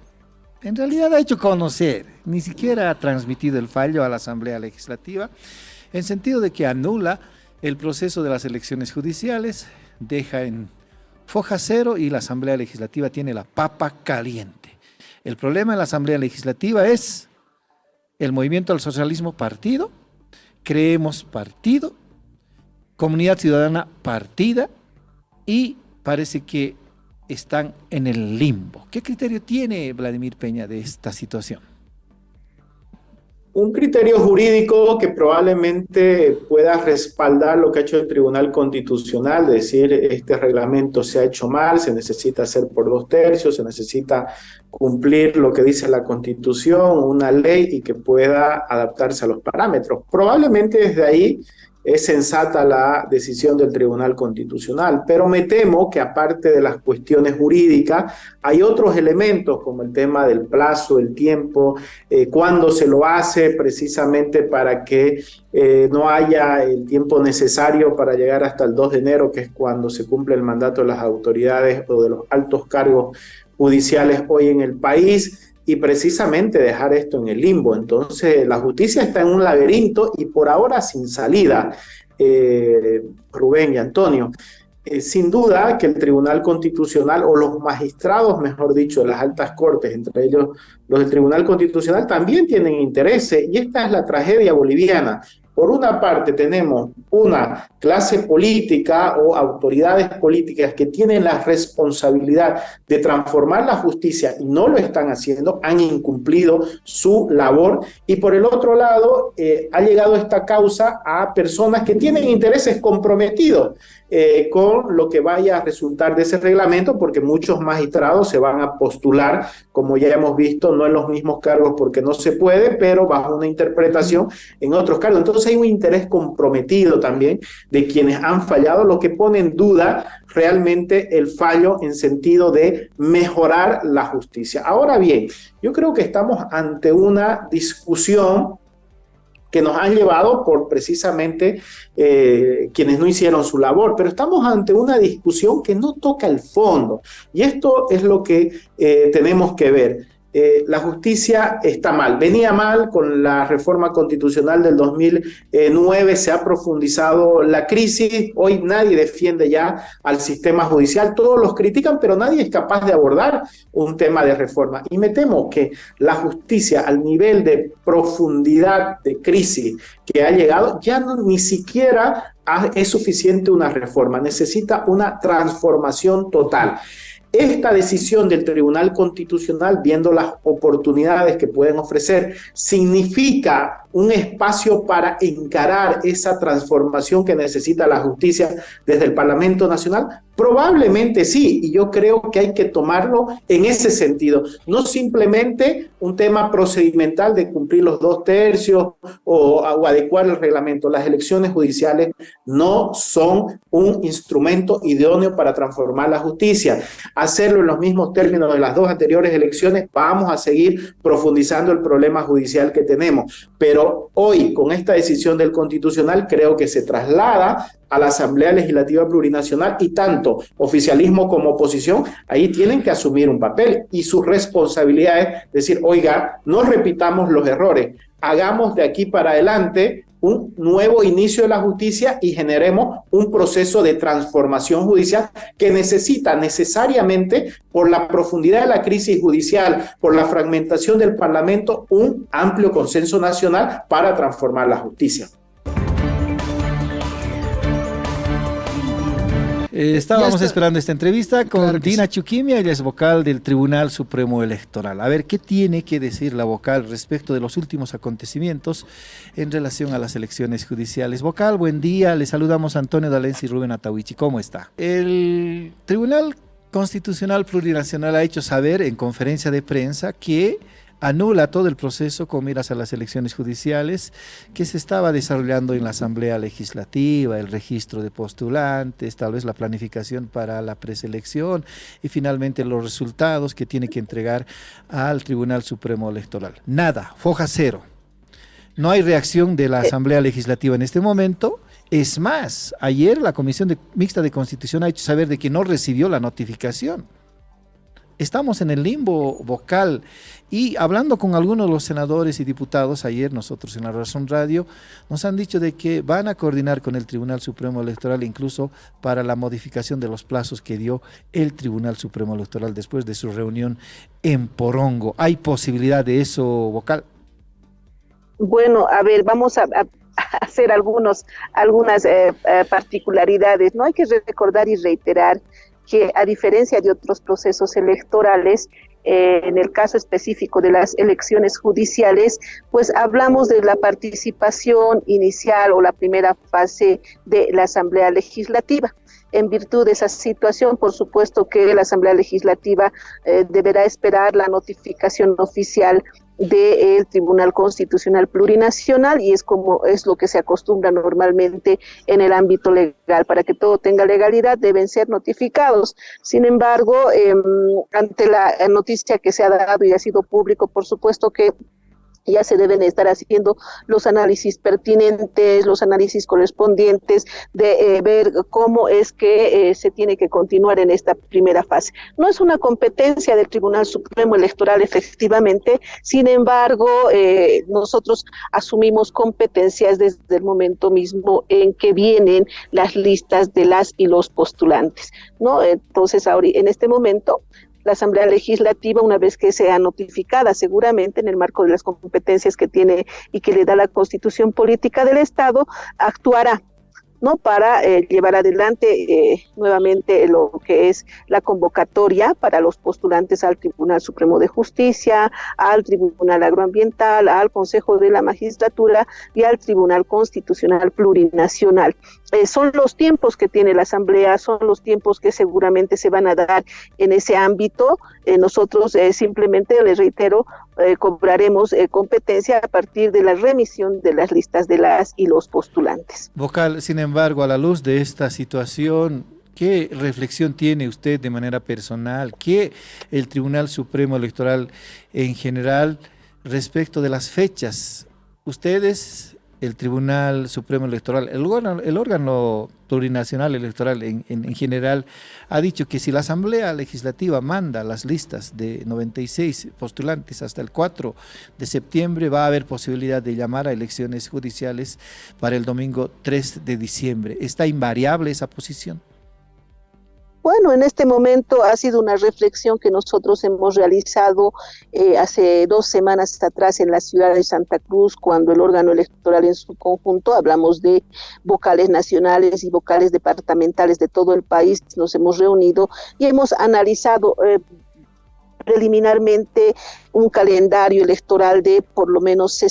En realidad ha hecho conocer, ni siquiera ha transmitido el fallo a la Asamblea Legislativa, en sentido de que anula el proceso de las elecciones judiciales, deja en foja cero y la Asamblea Legislativa tiene la papa caliente. El problema en la Asamblea Legislativa es el Movimiento al Socialismo partido, Creemos partido, Comunidad Ciudadana partida y parece que están en el limbo. ¿Qué criterio tiene Vladimir Peña de esta situación? Un criterio jurídico que probablemente pueda respaldar lo que ha hecho el Tribunal Constitucional, decir, este reglamento se ha hecho mal, se necesita hacer por 2/3, se necesita cumplir lo que dice la Constitución, una ley y que pueda adaptarse a los parámetros. Probablemente desde ahí es sensata la decisión del Tribunal Constitucional, pero me temo que aparte de las cuestiones jurídicas, hay otros elementos como el tema del plazo, el tiempo, cuándo se lo hace precisamente para que no haya el tiempo necesario para llegar hasta el 2 de enero, que es cuando se cumple el mandato de las autoridades o de los altos cargos judiciales hoy en el país, y precisamente dejar esto en el limbo. Entonces, la justicia está en un laberinto y por ahora sin salida, Rubén y Antonio. Sin duda que el Tribunal Constitucional, o los magistrados, mejor dicho, de las altas cortes, entre ellos los del Tribunal Constitucional, también tienen intereses, y esta es la tragedia boliviana. Por una parte tenemos una clase política o autoridades políticas que tienen la responsabilidad de transformar la justicia y no lo están haciendo, han incumplido su labor, y por el otro lado ha llegado esta causa a personas que tienen intereses comprometidos con lo que vaya a resultar de ese reglamento, porque muchos magistrados se van a postular, como ya hemos visto, no en los mismos cargos porque no se puede, pero bajo una interpretación en otros cargos. Entonces hay un interés comprometido también de quienes han fallado, lo que pone en duda realmente el fallo en sentido de mejorar la justicia. Ahora bien, yo creo que estamos ante una discusión que nos han llevado por precisamente quienes no hicieron su labor, pero estamos ante una discusión que no toca el fondo, y esto es lo que tenemos que ver. La justicia está mal, venía mal con la reforma constitucional del 2009, se ha profundizado la crisis, hoy nadie defiende ya al sistema judicial, todos los critican, pero nadie es capaz de abordar un tema de reforma, y me temo que la justicia al nivel de profundidad de crisis que ha llegado, ya no, ni siquiera es suficiente una reforma, necesita una transformación total. Esta decisión del Tribunal Constitucional, viendo las oportunidades que pueden ofrecer, significa un espacio para encarar esa transformación que necesita la justicia desde el Parlamento Nacional. Probablemente sí, y yo creo que hay que tomarlo en ese sentido, no simplemente un tema procedimental de cumplir los 2/3 o adecuar el reglamento. Las elecciones judiciales no son un instrumento idóneo para transformar la justicia. Hacerlo en los mismos términos de las 2 anteriores elecciones, vamos a seguir profundizando el problema judicial que tenemos. Pero hoy, con esta decisión del Constitucional, creo que se traslada a la Asamblea Legislativa Plurinacional, y tanto oficialismo como oposición ahí tienen que asumir un papel, y su responsabilidad es decir, oiga, no repitamos los errores, hagamos de aquí para adelante un nuevo inicio de la justicia y generemos un proceso de transformación judicial que necesita necesariamente, por la profundidad de la crisis judicial, por la fragmentación del Parlamento, un amplio consenso nacional para transformar la justicia. Estábamos esperando esta entrevista con Claro que Dina sí. Chuquimia, ella es vocal del Tribunal Supremo Electoral. A ver, ¿qué tiene que decir la vocal respecto de los últimos acontecimientos en relación a las elecciones judiciales? Vocal, buen día, le saludamos a Antonio D'Alencia y Rubén Atahuichi, ¿cómo está? El Tribunal Constitucional Plurinacional ha hecho saber en conferencia de prensa que anula todo el proceso con miras a las elecciones judiciales que se estaba desarrollando en la Asamblea Legislativa, el registro de postulantes, tal vez la planificación para la preselección y finalmente los resultados que tiene que entregar al Tribunal Supremo Electoral. Nada, foja cero. No hay reacción de la Asamblea Legislativa en este momento. Es más, ayer la Comisión Mixta de Constitución ha hecho saber de que no recibió la notificación. Estamos en el limbo vocal y hablando con algunos de los senadores y diputados, ayer nosotros en La Razón Radio, nos han dicho de que van a coordinar con el Tribunal Supremo Electoral incluso para la modificación de los plazos que dio el Tribunal Supremo Electoral después de su reunión en Porongo. ¿Hay posibilidad de eso, vocal? Bueno, a ver, vamos a hacer algunas particularidades. No hay que recordar y reiterar que a diferencia de otros procesos electorales, en el caso específico de las elecciones judiciales, pues hablamos de la participación inicial o la primera fase de la Asamblea Legislativa. En virtud de esa situación, por supuesto que la Asamblea Legislativa deberá esperar la notificación oficial del Tribunal Constitucional Plurinacional y es lo que se acostumbra normalmente en el ámbito legal. Para que todo tenga legalidad deben ser notificados. Sin embargo, ante la noticia que se ha dado y ha sido público, por supuesto que ya se deben estar haciendo los análisis pertinentes, los análisis correspondientes de ver cómo es que se tiene que continuar en esta primera fase. No es una competencia del Tribunal Supremo Electoral efectivamente, sin embargo, nosotros asumimos competencias desde el momento mismo en que vienen las listas de las y los postulantes, ¿no? Entonces, ahora, en este momento, la Asamblea Legislativa, una vez que sea notificada, seguramente en el marco de las competencias que tiene y que le da la Constitución Política del Estado, actuará, ¿no? Para llevar adelante nuevamente lo que es la convocatoria para los postulantes al Tribunal Supremo de Justicia, al Tribunal Agroambiental, al Consejo de la Magistratura y al Tribunal Constitucional Plurinacional. Son los tiempos que tiene la Asamblea, son los tiempos que seguramente se van a dar en ese ámbito. Nosotros simplemente, les reitero, cobraremos competencia a partir de la remisión de las listas de las y los postulantes. Vocal, sin embargo, a la luz de esta situación, ¿qué reflexión tiene usted de manera personal, que el Tribunal Supremo Electoral en general respecto de las fechas? Ustedes, el Tribunal Supremo Electoral, el órgano plurinacional electoral en general, ha dicho que si la Asamblea Legislativa manda las listas de 96 postulantes hasta el 4 de septiembre, va a haber posibilidad de llamar a elecciones judiciales para el domingo 3 de diciembre. ¿Está invariable esa posición? Bueno, en este momento ha sido una reflexión que nosotros hemos realizado hace 2 semanas atrás en la ciudad de Santa Cruz, cuando el órgano electoral en su conjunto, hablamos de vocales nacionales y vocales departamentales de todo el país, nos hemos reunido y hemos analizado preliminarmente un calendario electoral de por lo menos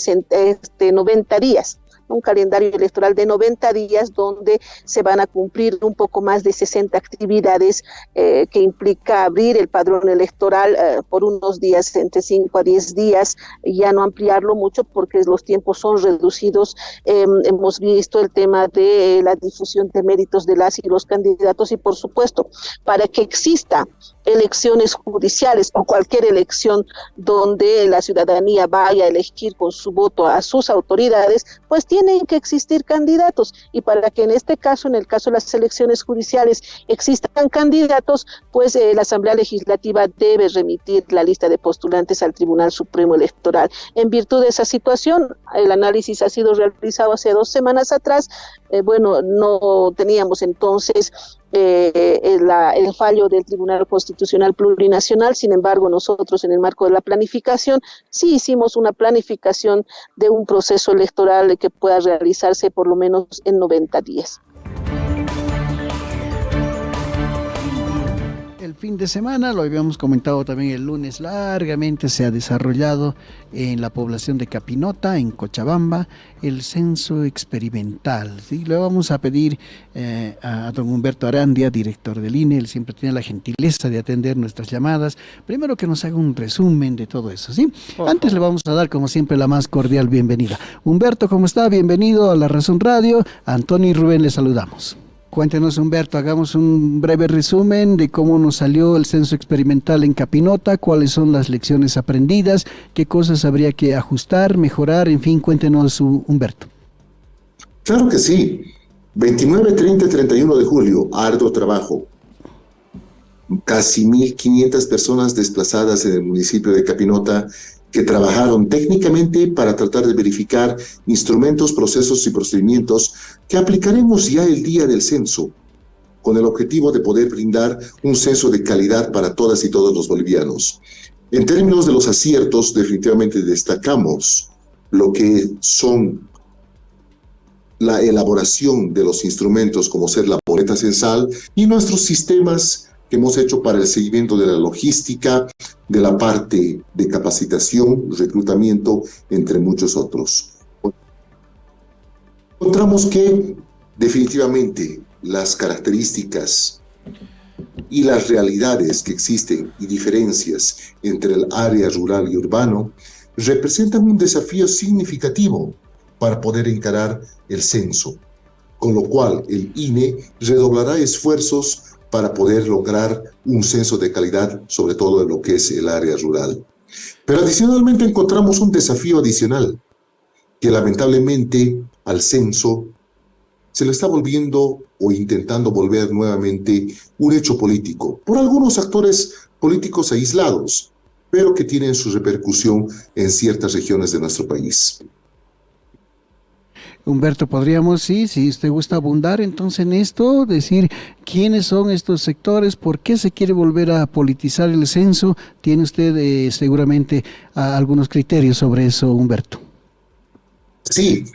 90 días. Un calendario electoral de 90 días donde se van a cumplir un poco más de 60 actividades que implica abrir el padrón electoral por unos días, entre 5 a 10 días, y ya no ampliarlo mucho porque los tiempos son reducidos. Hemos visto el tema de la difusión de méritos de las y los candidatos y por supuesto, para que exista elecciones judiciales o cualquier elección donde la ciudadanía vaya a elegir con su voto a sus autoridades, pues tienen que existir candidatos y para que en este caso, en el caso de las elecciones judiciales, existan candidatos, pues la Asamblea Legislativa debe remitir la lista de postulantes al Tribunal Supremo Electoral. En virtud de esa situación, el análisis ha sido realizado hace 2 semanas atrás. No teníamos entonces el fallo del Tribunal Constitucional Plurinacional, sin embargo nosotros en el marco de la planificación sí hicimos una planificación de un proceso electoral que pueda realizarse por lo menos en 90 días. El fin de semana, lo habíamos comentado también el lunes, largamente se ha desarrollado en la población de Capinota, en Cochabamba, el censo experimental. ¿Sí? Le vamos a pedir a don Humberto Arandia, director del INE, él siempre tiene la gentileza de atender nuestras llamadas, primero que nos haga un resumen de todo eso. ¿Sí? Antes le vamos a dar, como siempre, la más cordial bienvenida. Humberto, ¿cómo está? Bienvenido a La Razón Radio. Antonio y Rubén le saludamos. Cuéntenos, Humberto, hagamos un breve resumen de cómo nos salió el censo experimental en Capinota, cuáles son las lecciones aprendidas, qué cosas habría que ajustar, mejorar, en fin, cuéntenos, Humberto. Claro que sí. 29, 30 y 31 de julio, arduo trabajo. Casi 1.500 personas desplazadas en el municipio de Capinota que trabajaron técnicamente para tratar de verificar instrumentos, procesos y procedimientos que aplicaremos ya el día del censo, con el objetivo de poder brindar un censo de calidad para todas y todos los bolivianos. En términos de los aciertos, definitivamente destacamos lo que son la elaboración de los instrumentos, como ser la boleta censal y nuestros sistemas que hemos hecho para el seguimiento de la logística, de la parte de capacitación, reclutamiento, entre muchos otros. Encontramos que definitivamente las características y las realidades que existen y diferencias entre el área rural y urbano representan un desafío significativo para poder encarar el censo, con lo cual el INE redoblará esfuerzos para poder lograr un censo de calidad, sobre todo en lo que es el área rural. Pero adicionalmente encontramos un desafío adicional, que lamentablemente al censo se le está volviendo o intentando volver nuevamente un hecho político, por algunos actores políticos aislados, pero que tienen su repercusión en ciertas regiones de nuestro país. Humberto, podríamos, sí, si usted gusta abundar entonces en esto, decir quiénes son estos sectores, por qué se quiere volver a politizar el censo. Tiene usted seguramente algunos criterios sobre eso, Humberto. Sí,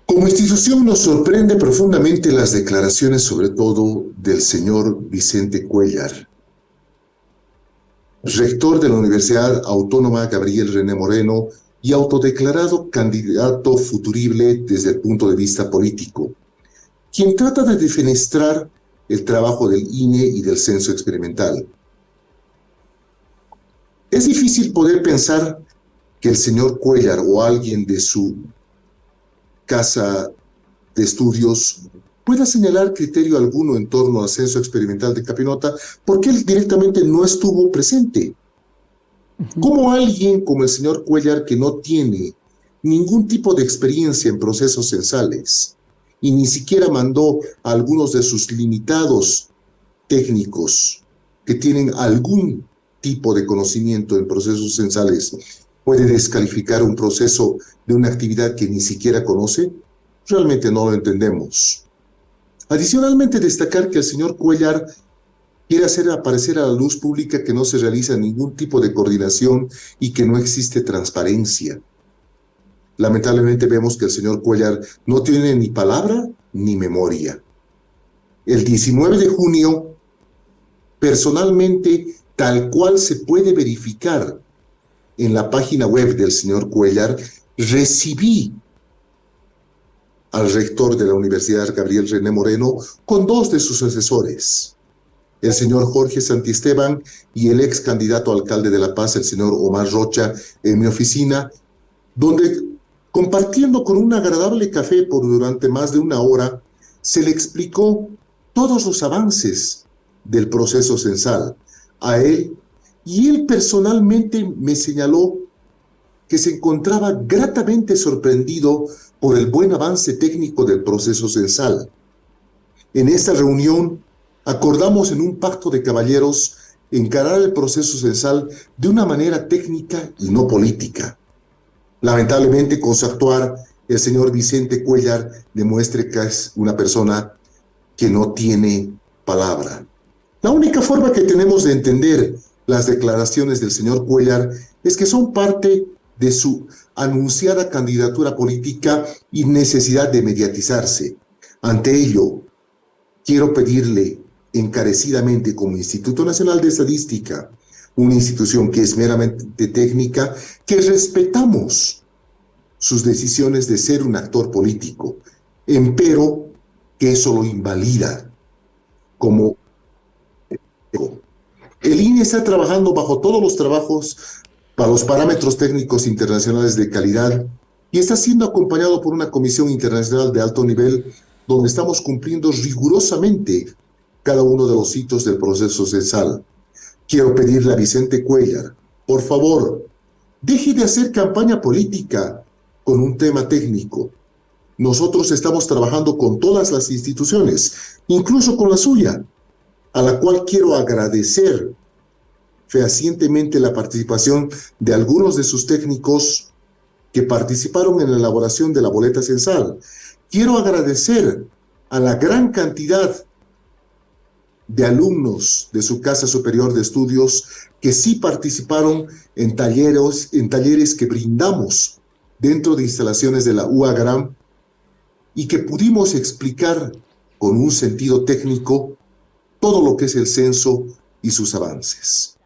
como institución nos sorprende profundamente las declaraciones, sobre todo del señor Vicente Cuéllar, rector de la Universidad Autónoma Gabriel René Moreno, y autodeclarado candidato futurible desde el punto de vista político, quien trata de defenestrar el trabajo del INE y del censo experimental. Es difícil poder pensar que el señor Cuéllar o alguien de su casa de estudios pueda señalar criterio alguno en torno al censo experimental de Capinota, porque él directamente no estuvo presente. ¿Cómo alguien como el señor Cuéllar, que no tiene ningún tipo de experiencia en procesos censales y ni siquiera mandó a algunos de sus limitados técnicos que tienen algún tipo de conocimiento en procesos censales, puede descalificar un proceso de una actividad que ni siquiera conoce? Realmente no lo entendemos. Adicionalmente, destacar que el señor Cuéllar quiere hacer aparecer a la luz pública que no se realiza ningún tipo de coordinación y que no existe transparencia. Lamentablemente vemos que el señor Cuéllar no tiene ni palabra ni memoria. El 19 de junio, personalmente, tal cual se puede verificar en la página web del señor Cuéllar, recibí al rector de la Universidad Gabriel René Moreno con dos de sus asesores, el señor Jorge Santisteban y el ex candidato a alcalde de La Paz, el señor Omar Rocha, en mi oficina, donde, compartiendo con un agradable café durante más de una hora, se le explicó todos los avances del proceso censal a él, y él personalmente me señaló que se encontraba gratamente sorprendido por el buen avance técnico del proceso censal. En esta reunión acordamos en un pacto de caballeros encarar el proceso censal de una manera técnica y no política. Lamentablemente, con su actuar, el señor Vicente Cuéllar demuestra que es una persona que no tiene palabra. La única forma que tenemos de entender las declaraciones del señor Cuéllar es que son parte de su anunciada candidatura política y necesidad de mediatizarse. Ante ello, quiero pedirle encarecidamente como Instituto Nacional de Estadística, una institución que es meramente técnica, que respetamos sus decisiones de ser un actor político, empero que eso lo invalida como... El INE está trabajando bajo todos los trabajos para los parámetros técnicos internacionales de calidad y está siendo acompañado por una comisión internacional de alto nivel donde estamos cumpliendo rigurosamente cada uno de los hitos del proceso censal. Quiero pedirle a Vicente Cuéllar, por favor, deje de hacer campaña política con un tema técnico. Nosotros estamos trabajando con todas las instituciones, incluso con la suya, a la cual quiero agradecer fehacientemente la participación de algunos de sus técnicos que participaron en la elaboración de la boleta censal. Quiero agradecer a la gran cantidad de alumnos de su Casa Superior de Estudios que sí participaron en talleres que brindamos dentro de instalaciones de la UAGRAM y que pudimos explicar con un sentido técnico todo lo que es el censo y sus avances.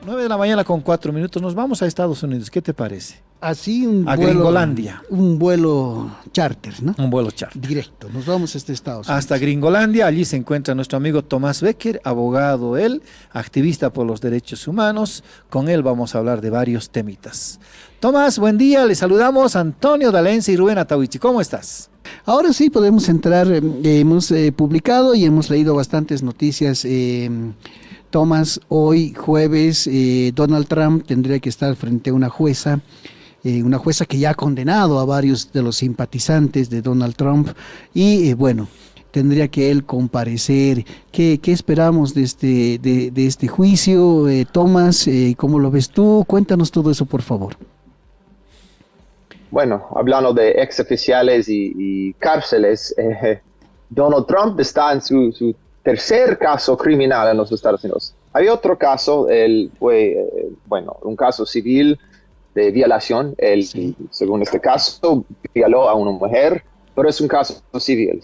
9:04 a.m. Nos vamos a Estados Unidos. ¿Qué te parece? Así a Gringolandia. Un vuelo charter, ¿no? Un vuelo charter. Directo. Nos vamos a Estados Unidos. Hasta Gringolandia. Allí se encuentra nuestro amigo Tomás Becker, abogado él, activista por los derechos humanos. Con él vamos a hablar de varios temitas. Tomás, buen día. Le saludamos Antonio D'Alenza y Rubén Atahuichi. ¿Cómo estás? Ahora sí podemos entrar. Hemos publicado y hemos leído bastantes noticias. Tomás, hoy jueves, Donald Trump tendría que estar frente a una jueza que ya ha condenado a varios de los simpatizantes de Donald Trump y bueno, tendría que él comparecer. ¿Qué esperamos de este juicio? Tomás, ¿cómo lo ves tú? Cuéntanos todo eso, por favor. Bueno, hablando de ex oficiales y cárceles, Donald Trump está en su tercer caso criminal en los Estados Unidos. Hay otro caso, él fue, un caso civil de violación. Él, sí, según este caso, violó a una mujer, pero es un caso civil.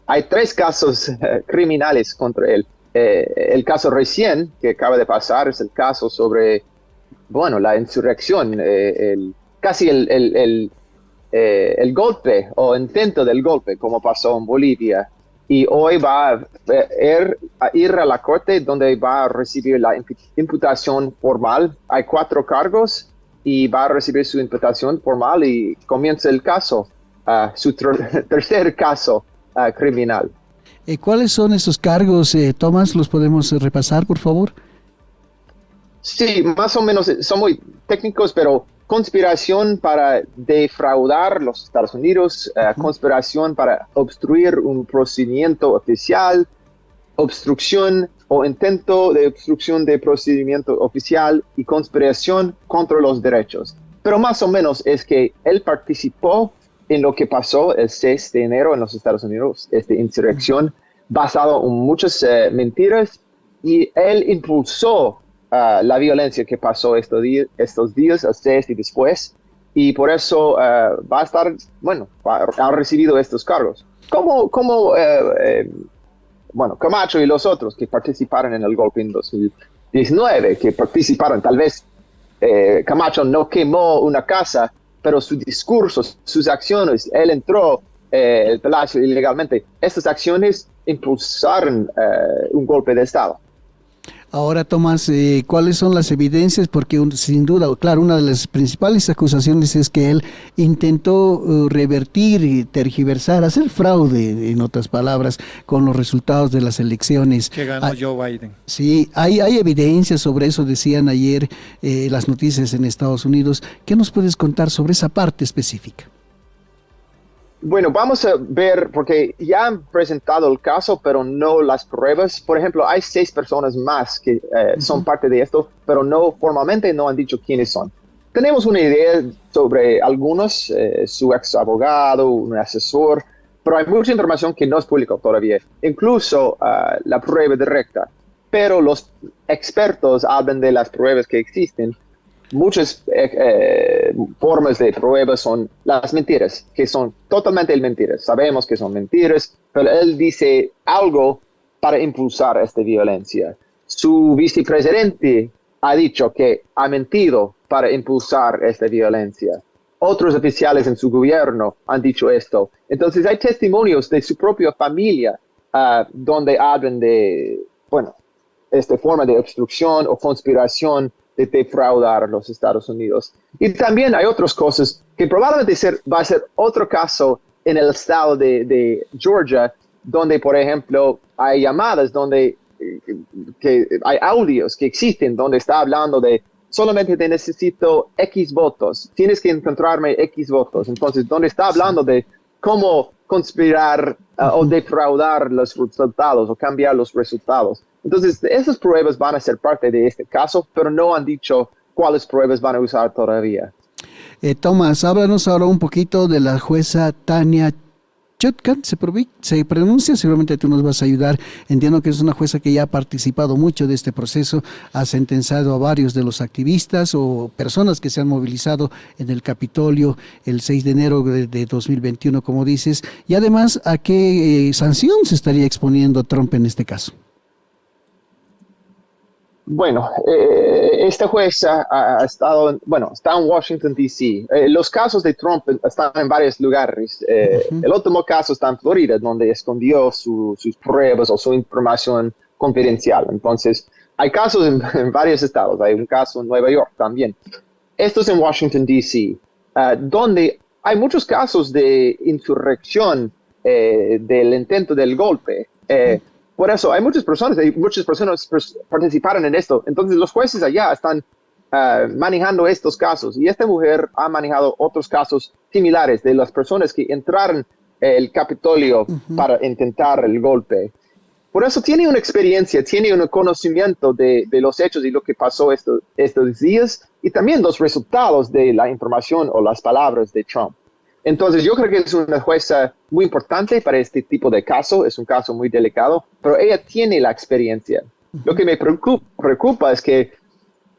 Hay 3 casos criminales contra él. El caso recién que acaba de pasar es el caso sobre, la insurrección, casi el golpe o intento del golpe, como pasó en Bolivia. Y hoy va a ir a la corte donde va a recibir la imputación formal. Hay 4 cargos y va a recibir su imputación formal y comienza el caso, su tercer caso criminal. ¿Cuáles son esos cargos, Tomás? ¿Los podemos repasar, por favor? Sí, más o menos son muy técnicos, pero conspiración para defraudar los Estados Unidos, conspiración para obstruir un procedimiento oficial, obstrucción o intento de obstrucción de procedimiento oficial y conspiración contra los derechos. Pero más o menos es que él participó en lo que pasó el 6 de enero en los Estados Unidos, esta insurrección, basado en muchas mentiras, y él impulsó la violencia que pasó estos días, el 6 y después, y por eso va a estar, ha recibido estos cargos. Como Camacho y los otros que participaron en el golpe en 2019, que participaron, tal vez Camacho no quemó una casa, pero su discurso, sus acciones, él entró el palacio ilegalmente. Estas acciones impulsaron un golpe de Estado. Ahora, Tomás, ¿cuáles son las evidencias? Porque sin duda, claro, una de las principales acusaciones es que él intentó revertir y tergiversar, hacer fraude, en otras palabras, con los resultados de las elecciones. Que ganó Joe Biden. Sí, hay evidencias sobre eso, decían ayer las noticias en Estados Unidos. ¿Qué nos puedes contar sobre esa parte específica? Bueno, vamos a ver, porque ya han presentado el caso, pero no las pruebas. Por ejemplo, hay 6 personas más que son parte de esto, pero formalmente no han dicho quiénes son. Tenemos una idea sobre algunos, su ex abogado, un asesor, pero hay mucha información que no es pública todavía, incluso la prueba directa. Pero los expertos hablan de las pruebas que existen muchas formas de pruebas son las mentiras, que son totalmente mentiras. Sabemos que son mentiras, pero él dice algo para impulsar esta violencia. Su vicepresidente ha dicho que ha mentido para impulsar esta violencia. Otros oficiales en su gobierno han dicho esto. Entonces hay testimonios de su propia familia donde hablan de, esta forma de obstrucción o conspiración de defraudar a los Estados Unidos. Y también hay otras cosas que probablemente va a ser otro caso en el estado de Georgia, donde, por ejemplo, hay llamadas donde que hay audios que existen donde está hablando de solamente te necesito X votos, tienes que encontrarme X votos. Entonces, donde está hablando de cómo conspirar o defraudar los resultados o cambiar los resultados. Entonces, esas pruebas van a ser parte de este caso, pero no han dicho cuáles pruebas van a usar todavía. Tomás, háblanos ahora un poquito de la jueza Tania Chutkan, se pronuncia, seguramente tú nos vas a ayudar. Entiendo que es una jueza que ya ha participado mucho de este proceso, ha sentenciado a varios de los activistas o personas que se han movilizado en el Capitolio el 6 de enero de 2021, como dices, y además, ¿a qué sanción se estaría exponiendo Trump en este caso? Bueno, esta jueza ha estado, está en Washington, D.C. Los casos de Trump están en varios lugares. El último caso está en Florida, donde escondió sus pruebas o su información confidencial. Entonces, hay casos en varios estados. Hay un caso en Nueva York también. Esto es en Washington, D.C., donde hay muchos casos de insurrección del intento del golpe. Por eso hay muchas personas participaron en esto. Entonces los jueces allá están manejando estos casos. Y esta mujer ha manejado otros casos similares de las personas que entraron el Capitolio para intentar el golpe. Por eso tiene una experiencia, tiene un conocimiento de los hechos y lo que pasó estos días. Y también los resultados de la información o las palabras de Trump. Entonces, yo creo que es una jueza muy importante para este tipo de caso. Es un caso muy delicado, pero ella tiene la experiencia. Lo que me preocupa es que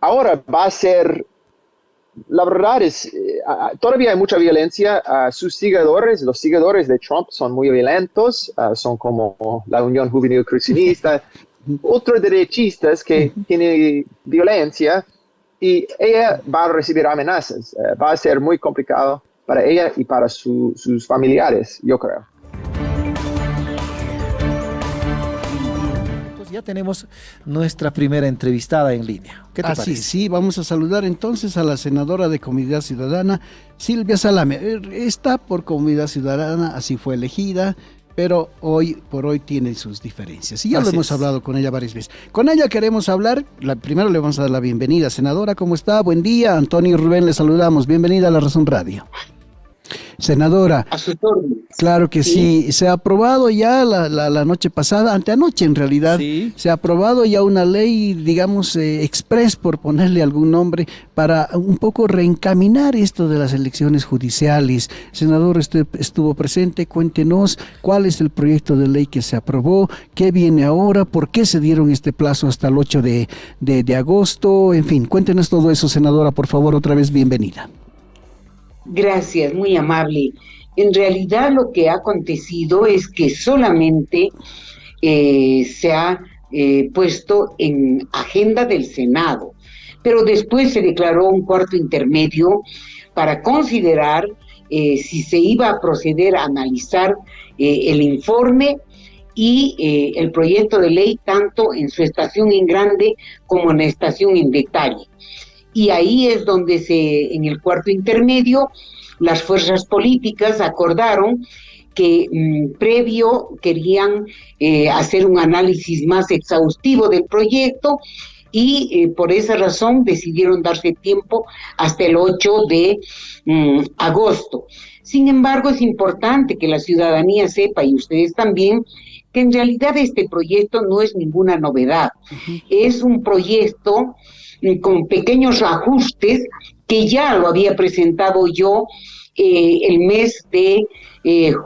ahora va a ser, la verdad es, todavía hay mucha violencia. Los seguidores de Trump son muy violentos, son como la Unión Juvenil Cristianista, ultraderechistas que tienen violencia y ella va a recibir amenazas. Va a ser muy complicado para ella y para sus familiares, yo creo. Pues ya tenemos nuestra primera entrevistada en línea. ¿Qué te parece? Sí, vamos a saludar entonces a la senadora de Comunidad Ciudadana, Silvia Salame. Está por Comunidad Ciudadana, así fue elegida, pero hoy por hoy tiene sus diferencias. Y ya lo hemos hablado con ella varias veces. Con ella queremos hablar, primero le vamos a dar la bienvenida. Senadora, ¿cómo está? Buen día. Antonio y Rubén, le saludamos. Bienvenida a La Razón Radio. Senadora, claro que sí, se ha aprobado ya la noche pasada, anteanoche en realidad, se ha aprobado ya una ley, digamos, express, por ponerle algún nombre, para un poco reencaminar esto de las elecciones judiciales. Senador, usted estuvo presente, cuéntenos cuál es el proyecto de ley que se aprobó, qué viene ahora, por qué se dieron este plazo hasta el 8 de agosto, en fin, cuéntenos todo eso, senadora, por favor, otra vez bienvenida. Gracias, muy amable. En realidad lo que ha acontecido es que solamente se ha puesto en agenda del Senado, pero después se declaró un cuarto intermedio para considerar si se iba a proceder a analizar el informe y el proyecto de ley tanto en su estación en grande como en la estación en detalle. Y ahí es donde en el cuarto intermedio, las fuerzas políticas acordaron que previo querían hacer un análisis más exhaustivo del proyecto y por esa razón decidieron darse tiempo hasta el 8 de agosto. Sin embargo, es importante que la ciudadanía sepa, y ustedes también, que en realidad este proyecto no es ninguna novedad. Es un proyecto con pequeños ajustes que ya lo había presentado yo el mes de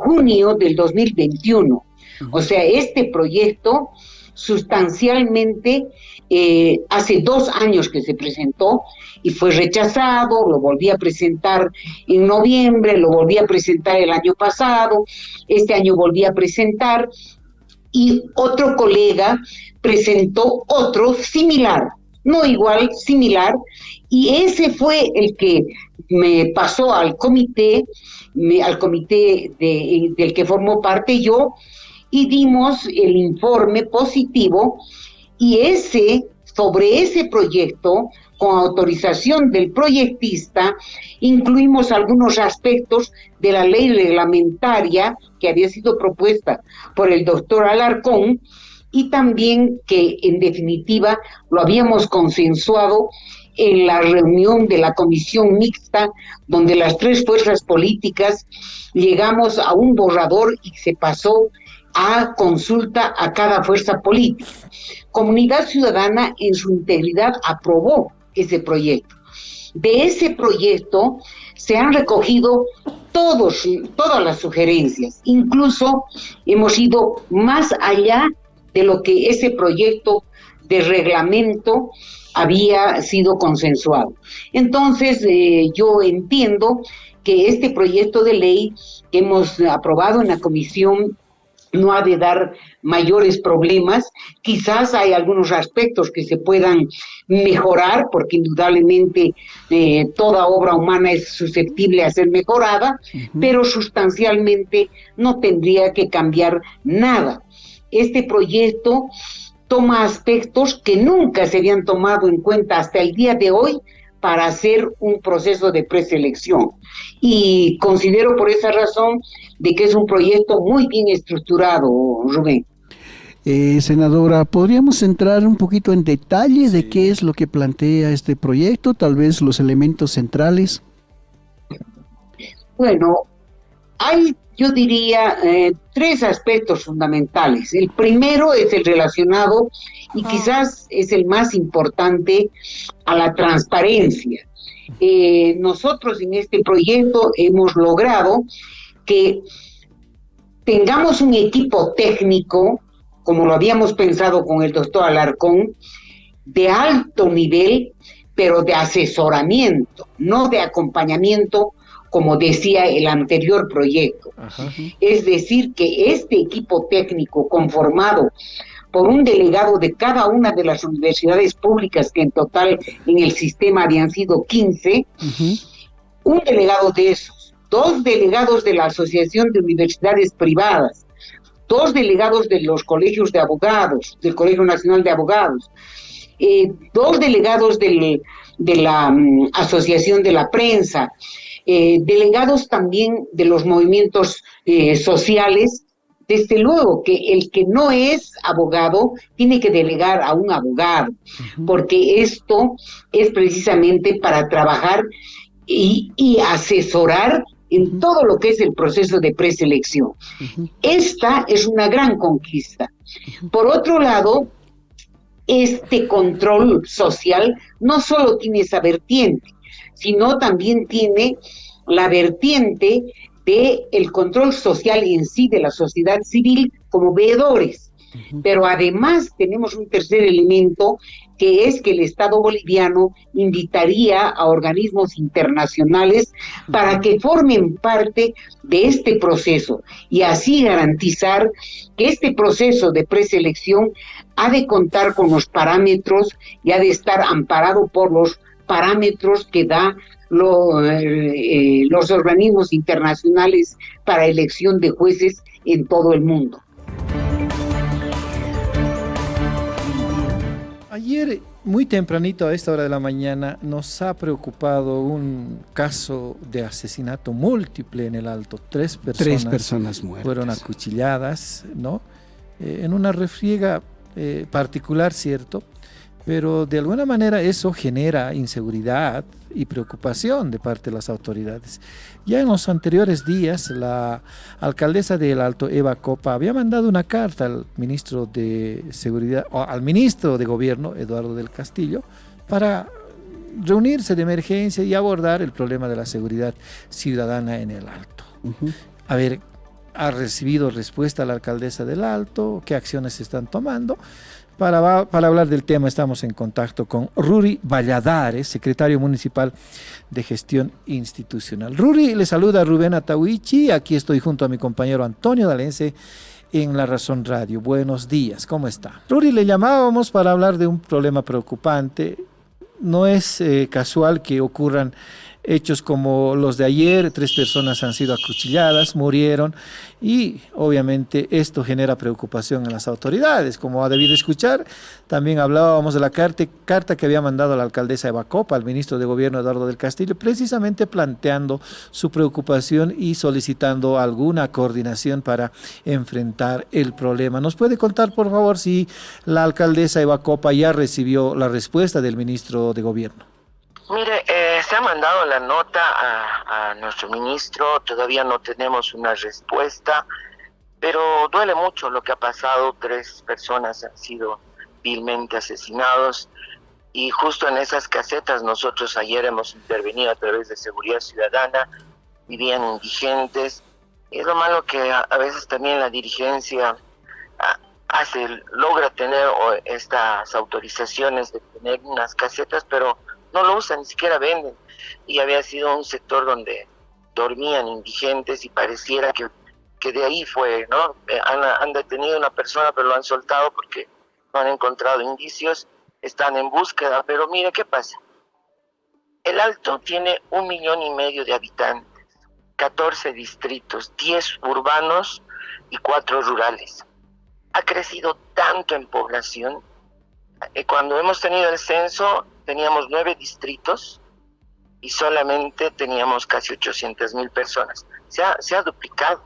junio del 2021. O sea, este proyecto sustancialmente hace 2 años que se presentó y fue rechazado, lo volví a presentar en noviembre, lo volví a presentar el año pasado, este año volví a presentar y otro colega presentó otro similar, no igual, similar, y ese fue el que me pasó al comité del que formó parte yo, y dimos el informe positivo, y sobre ese proyecto, con autorización del proyectista, incluimos algunos aspectos de la ley reglamentaria que había sido propuesta por el doctor Alarcón, y también que en definitiva lo habíamos consensuado en la reunión de la comisión mixta, donde las 3 fuerzas políticas llegamos a un borrador y se pasó a consulta a cada fuerza política. Comunidad Ciudadana en su integridad aprobó ese proyecto. De ese proyecto se han recogido todas las sugerencias, incluso hemos ido más allá de lo que ese proyecto de reglamento había sido consensuado. Entonces, yo entiendo que este proyecto de ley que hemos aprobado en la comisión no ha de dar mayores problemas. Quizás hay algunos aspectos que se puedan mejorar, porque indudablemente toda obra humana es susceptible a ser mejorada, pero sustancialmente no tendría que cambiar nada. Este proyecto toma aspectos que nunca se habían tomado en cuenta hasta el día de hoy para hacer un proceso de preselección. Y considero por esa razón de que es un proyecto muy bien estructurado, Rubén. Senadora, ¿podríamos entrar un poquito en detalle de qué es lo que plantea este proyecto? Tal vez los elementos centrales. Bueno, hay, yo diría, 3 aspectos fundamentales. El primero es el relacionado, y quizás es el más importante, a la transparencia. Nosotros en este proyecto hemos logrado que tengamos un equipo técnico, como lo habíamos pensado con el doctor Alarcón, de alto nivel, pero de asesoramiento, no de acompañamiento, como decía el anterior proyecto. Ajá. Es decir, que este equipo técnico conformado por un delegado de cada una de las universidades públicas, que en total en el sistema habían sido 15, un delegado de esos, 2 delegados de la Asociación de Universidades Privadas, 2 delegados de los colegios de abogados, del Colegio Nacional de Abogados, 2 delegados de la Asociación de la Prensa, delegados también de los movimientos sociales. Desde luego que el que no es abogado tiene que delegar a un abogado, porque esto es precisamente para trabajar y asesorar en todo lo que es el proceso de preselección. Esta es una gran conquista. Por otro lado, este control social no solo tiene esa vertiente, sino también tiene la vertiente del control social en sí de la sociedad civil como veedores. Pero además tenemos un tercer elemento, que es que el Estado boliviano invitaría a organismos internacionales para que formen parte de este proceso y así garantizar que este proceso de preselección ha de contar con los parámetros y ha de estar amparado por los parámetros que da los organismos internacionales para elección de jueces en todo el mundo. Ayer, muy tempranito, a esta hora de la mañana, nos ha preocupado un caso de asesinato múltiple en el Alto. 3 personas muertas. Fueron acuchilladas, ¿no? En una refriega particular, ¿cierto? Pero de alguna manera eso genera inseguridad y preocupación de parte de las autoridades. Ya en los anteriores días, la alcaldesa del Alto, Eva Copa, había mandado una carta al ministro de Seguridad, o al ministro de Gobierno, Eduardo del Castillo, para reunirse de emergencia y abordar el problema de la seguridad ciudadana en el Alto. A ver, ¿Ha recibido respuesta la alcaldesa del Alto? ¿Qué acciones se están tomando? Para hablar del tema estamos en contacto con Ruri Valladares, secretario municipal de gestión institucional. Ruri, le saluda Rubén Atahuichi, aquí estoy junto a mi compañero Antonio Dalense en La Razón Radio. Buenos días, ¿cómo está? Ruri, le llamábamos para hablar de un problema preocupante. No es casual que ocurran hechos como los de ayer. 3 personas han sido acuchilladas, murieron, y obviamente esto genera preocupación en las autoridades. Como ha debido escuchar, también hablábamos de la carta que había mandado la alcaldesa Eva Copa al ministro de Gobierno Eduardo del Castillo, precisamente planteando su preocupación y solicitando alguna coordinación para enfrentar el problema. ¿Nos puede contar, por favor, si la alcaldesa Eva Copa ya recibió la respuesta del ministro de Gobierno? Mire, se ha mandado la nota a nuestro ministro, todavía no tenemos una respuesta, pero duele mucho lo que ha pasado. 3 personas han sido vilmente asesinados, y justo en esas casetas nosotros ayer hemos intervenido a través de Seguridad Ciudadana. Vivían indigentes, y es lo malo que a veces también la dirigencia logra tener estas autorizaciones de tener unas casetas, pero no lo usan, ni siquiera venden. Y había sido un sector donde dormían indigentes, y pareciera que de ahí fue, ¿no? Han detenido a una persona, pero lo han soltado porque no han encontrado indicios, están en búsqueda. Pero mire qué pasa. El Alto tiene 1,5 millones de habitantes, 14 distritos, 10 urbanos y 4 rurales. Ha crecido tanto en población. Cuando hemos tenido el censo, teníamos 9 distritos y solamente teníamos casi 800,000 personas. Se ha duplicado.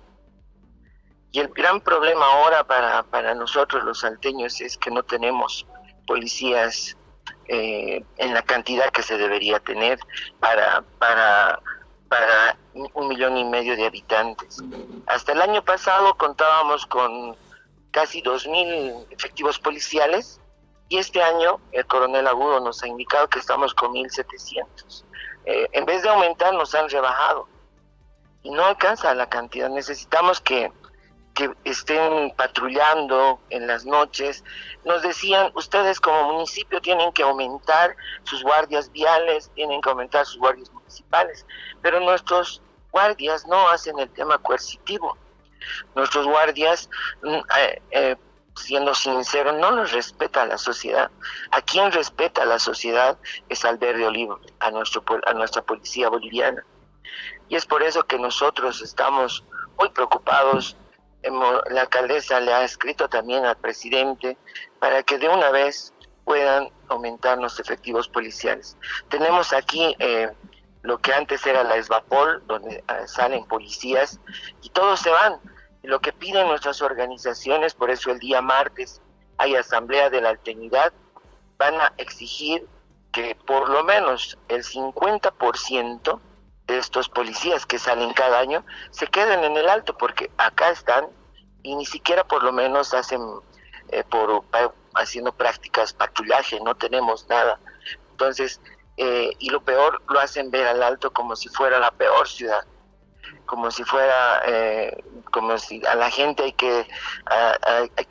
Y el gran problema ahora para nosotros los salteños es que no tenemos policías en la cantidad que se debería tener para 1,5 millones de habitantes. Hasta el año pasado contábamos con casi 2,000 efectivos policiales, y este año el coronel Agudo nos ha indicado que estamos con 1,700. En vez de aumentar, nos han rebajado. Y no alcanza la cantidad. Necesitamos que estén patrullando en las noches. Nos decían, ustedes como municipio tienen que aumentar sus guardias viales, tienen que aumentar sus guardias municipales. Pero nuestros guardias no hacen el tema coercitivo. Nuestros guardias... siendo sincero, no nos respeta a la sociedad. A quien respeta a la sociedad es al Verde Olivo, a nuestra policía boliviana. Y es por eso que nosotros estamos muy preocupados. La alcaldesa le ha escrito también al presidente para que de una vez puedan aumentar los efectivos policiales. Tenemos aquí lo que antes era la ESVAPOL, donde salen policías y todos se van. Lo que piden nuestras organizaciones, por eso el día martes hay asamblea de la Altenidad, van a exigir que por lo menos el 50% de estos policías que salen cada año se queden en el Alto, porque acá están y ni siquiera por lo menos hacen haciendo prácticas patrullaje, no tenemos nada. Entonces, y lo peor, lo hacen ver al Alto como si fuera la peor ciudad, como si fuera, como si a la gente hay que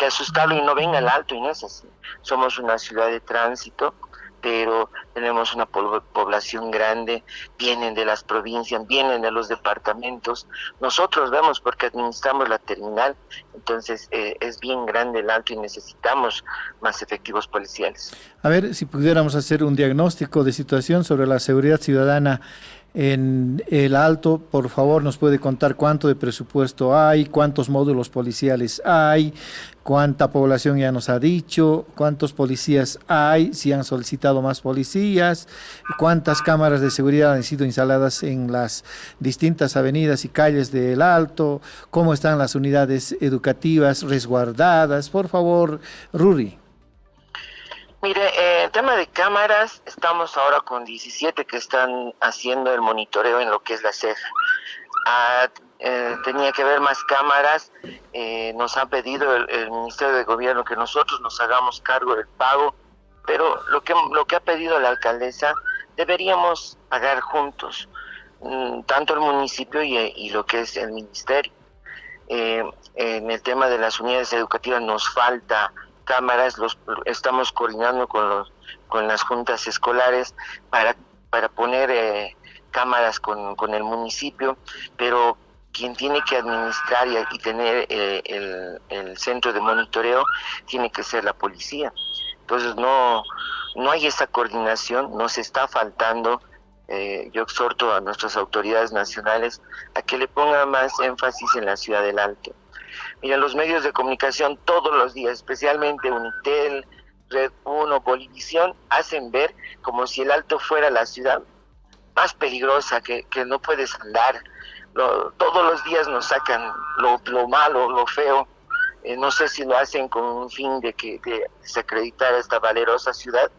asustarlo y no venga al Alto, y no es así. Somos una ciudad de tránsito, pero tenemos una población grande, vienen de las provincias, vienen de los departamentos. Nosotros vemos porque administramos la terminal, entonces es bien grande el Alto y necesitamos más efectivos policiales. A ver, si pudiéramos hacer un diagnóstico de situación sobre la seguridad ciudadana en el Alto, por favor, nos puede contar cuánto de presupuesto hay, cuántos módulos policiales hay, cuánta población ya nos ha dicho, cuántos policías hay, si han solicitado más policías, cuántas cámaras de seguridad han sido instaladas en las distintas avenidas y calles del Alto, cómo están las unidades educativas resguardadas. Por favor, Ruri. Mire, el tema de cámaras, estamos ahora con 17 que están haciendo el monitoreo en lo que es la ceja. Tenía que haber más cámaras, nos ha pedido el Ministerio de Gobierno que nosotros nos hagamos cargo del pago, pero lo que ha pedido la alcaldesa, deberíamos pagar juntos, tanto el municipio y lo que es el ministerio. En el tema de las unidades educativas nos falta cámaras, estamos coordinando con las juntas escolares para poner cámaras con el municipio, pero quien tiene que administrar y tener el centro de monitoreo tiene que ser la policía. Entonces no hay esa coordinación, nos está faltando. Yo exhorto a nuestras autoridades nacionales a que le pongan más énfasis en la ciudad del Alto. Mira, los medios de comunicación todos los días, especialmente Unitel, Red 1, Bolivisión, hacen ver como si el Alto fuera la ciudad más peligrosa, que no puedes andar. Todos los días nos sacan lo malo, lo feo. No sé si lo hacen con un fin de desacreditar a esta valerosa ciudad,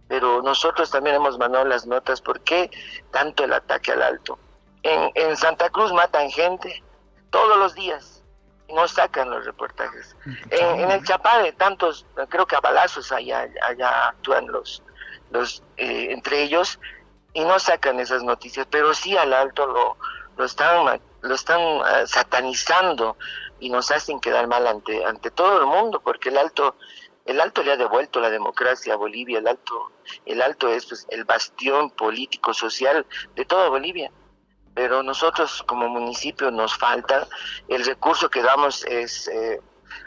pero nosotros también hemos mandado las notas. ¿Por qué tanto el ataque al Alto? En Santa Cruz matan gente todos los días y no sacan los reportajes. En el Chapare, tantos, creo que a balazos allá actúan los entre ellos y no sacan esas noticias, pero sí al Alto lo están satanizando y nos hacen quedar mal ante todo el mundo, porque el Alto le ha devuelto la democracia a Bolivia. El Alto es pues, el bastión político social de toda Bolivia, pero nosotros como municipio nos falta. El recurso que damos es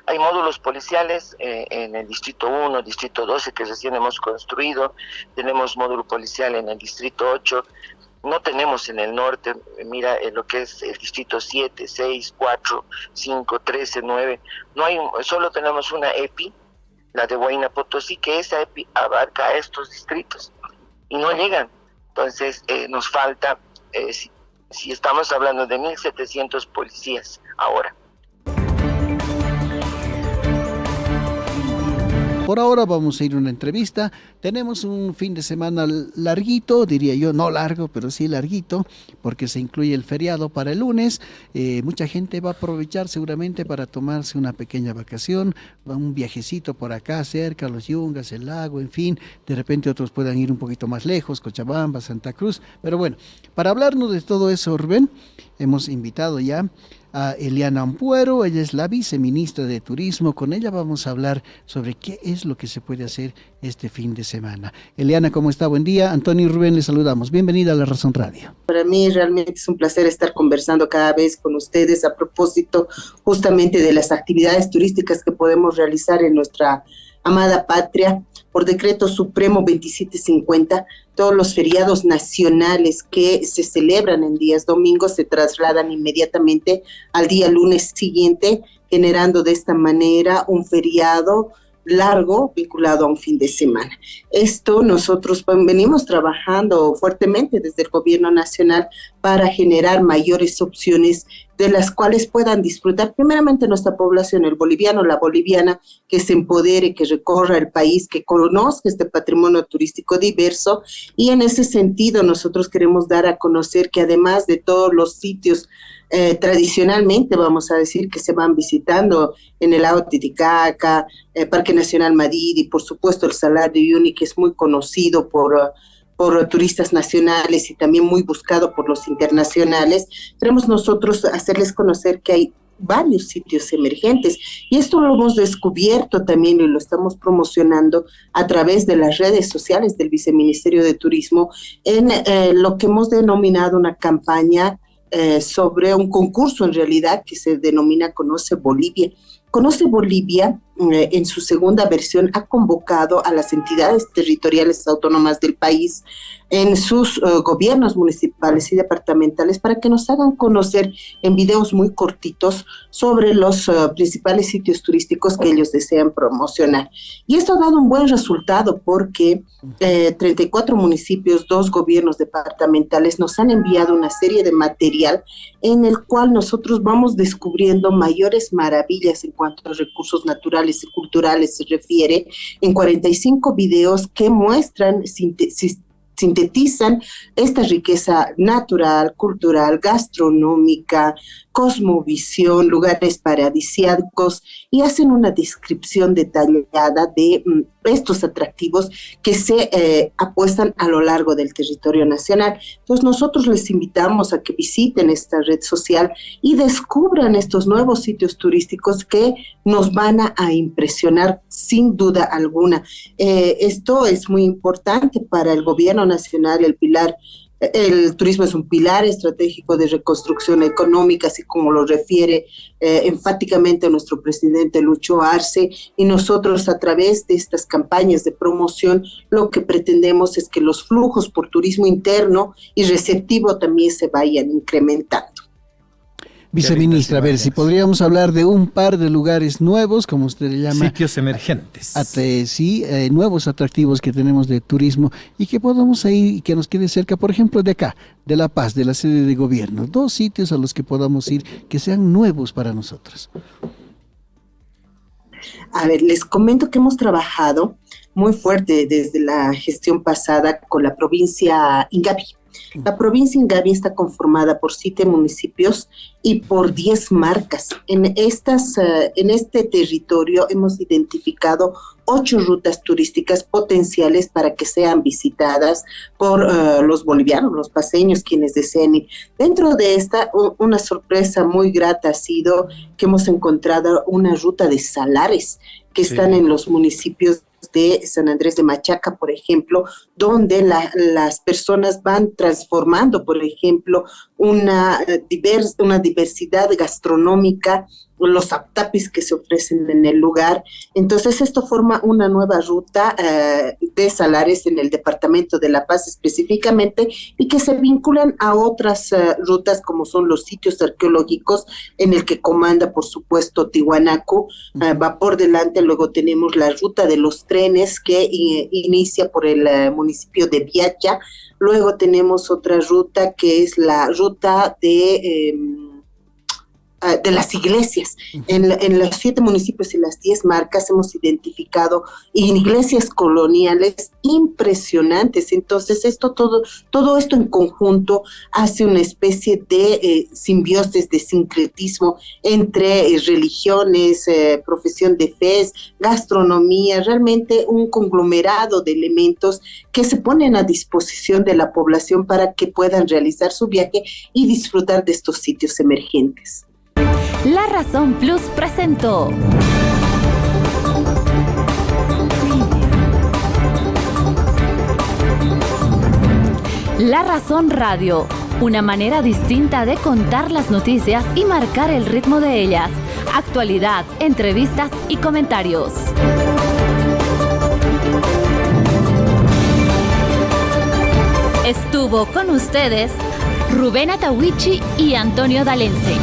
hay módulos policiales en el distrito 1, distrito 12 que recién hemos construido, tenemos módulo policial en el distrito 8, no tenemos en el norte. Mira lo que es el distrito 7, 6, 4, 5, 13, 9, no hay, solo tenemos una EPI, la de Huayna Potosí, que esa EPI abarca a estos distritos y no llegan. Entonces nos falta, si estamos hablando de 1.700 policías ahora. Por ahora vamos a ir a una entrevista. Tenemos un fin de semana larguito, diría yo, no largo, pero sí larguito, porque se incluye el feriado para el lunes. Mucha gente va a aprovechar seguramente para tomarse una pequeña vacación, un viajecito por acá cerca, los Yungas, el lago, en fin. De repente otros puedan ir un poquito más lejos, Cochabamba, Santa Cruz. Pero bueno, para hablarnos de todo eso, Rubén, hemos invitado ya a Eliana Ampuero. Ella es la viceministra de Turismo. Con ella vamos a hablar sobre qué es lo que se puede hacer este fin de semana. Eliana, ¿cómo está? Buen día. Antonio y Rubén, les saludamos. Bienvenida a La Razón Radio. Para mí realmente es un placer estar conversando cada vez con ustedes a propósito justamente de las actividades turísticas que podemos realizar en nuestra amada patria. Por decreto supremo 2750, todos los feriados nacionales que se celebran en días domingos se trasladan inmediatamente al día lunes siguiente, generando de esta manera un feriado largo vinculado a un fin de semana. Esto nosotros venimos trabajando fuertemente desde el gobierno nacional para generar mayores opciones de las cuales puedan disfrutar primeramente nuestra población, el boliviano, la boliviana, que se empodere, que recorra el país, que conozca este patrimonio turístico diverso. Y en ese sentido nosotros queremos dar a conocer que además de todos los sitios tradicionalmente, vamos a decir, que se van visitando en el lago Titicaca, Parque Nacional Madrid y por supuesto el Salar de Uyuni, que es muy conocido por turistas nacionales y también muy buscado por los internacionales. Queremos nosotros hacerles conocer que hay varios sitios emergentes y esto lo hemos descubierto también y lo estamos promocionando a través de las redes sociales del Viceministerio de Turismo en lo que hemos denominado una campaña sobre un concurso en realidad que se denomina Conoce Bolivia. Conoce Bolivia, en su segunda versión, ha convocado a las entidades territoriales autónomas del país en sus gobiernos municipales y departamentales para que nos hagan conocer en videos muy cortitos sobre los principales sitios turísticos que ellos desean promocionar. Y esto ha dado un buen resultado porque 34 municipios, 2 gobiernos departamentales nos han enviado una serie de material en el cual nosotros vamos descubriendo mayores maravillas en cuanto a recursos naturales y culturales se refiere, en 45 videos que muestran, sintetizan esta riqueza natural, cultural, gastronómica, cosmovisión, lugares paradisíacos y hacen una descripción detallada de estos atractivos que se apuestan a lo largo del territorio nacional. Entonces nosotros les invitamos a que visiten esta red social y descubran estos nuevos sitios turísticos que nos van a impresionar sin duda alguna. Esto es muy importante para el gobierno nacional, el turismo es un pilar estratégico de reconstrucción económica, así como lo refiere enfáticamente nuestro presidente Lucho Arce, y nosotros a través de estas campañas de promoción lo que pretendemos es que los flujos por turismo interno y receptivo también se vayan incrementando. Viceministra, a ver, si podríamos hablar de un par de lugares nuevos, como usted le llama. Sitios emergentes. Nuevos atractivos que tenemos de turismo y que podamos ir y que nos quede cerca, por ejemplo, de acá, de La Paz, de la sede de gobierno. 2 sitios a los que podamos ir que sean nuevos para nosotros. A ver, les comento que hemos trabajado muy fuerte desde la gestión pasada con la provincia Ingavi. La provincia Ingavi está conformada por 7 municipios y por 10 marcas. En este territorio hemos identificado 8 rutas turísticas potenciales para que sean visitadas por los bolivianos, los paseños, quienes deseen ir. Dentro de esta, una sorpresa muy grata ha sido que hemos encontrado una ruta de salares que están en los municipios de San Andrés de Machaca, por ejemplo, donde las personas van transformando, por ejemplo, una diversidad gastronómica, los aptapis que se ofrecen en el lugar. Entonces esto forma una nueva ruta de salares en el departamento de La Paz específicamente, y que se vinculan a otras rutas como son los sitios arqueológicos, en el que comanda por supuesto Tiwanaku, va por delante. Luego tenemos la ruta de los trenes que inicia por el municipio de Viacha. Luego tenemos otra ruta que es la ruta de las iglesias. En los 7 municipios y las 10 marcas hemos identificado iglesias coloniales impresionantes. Entonces todo esto en conjunto hace una especie de simbiosis, de sincretismo entre religiones, profesión de fe, gastronomía, realmente un conglomerado de elementos que se ponen a disposición de la población para que puedan realizar su viaje y disfrutar de estos sitios emergentes. La Razón Plus presentó La Razón Radio, una manera distinta de contar las noticias y marcar el ritmo de ellas. Actualidad, entrevistas y comentarios. Estuvo con ustedes Rubén Atahuichi y Antonio Dalense.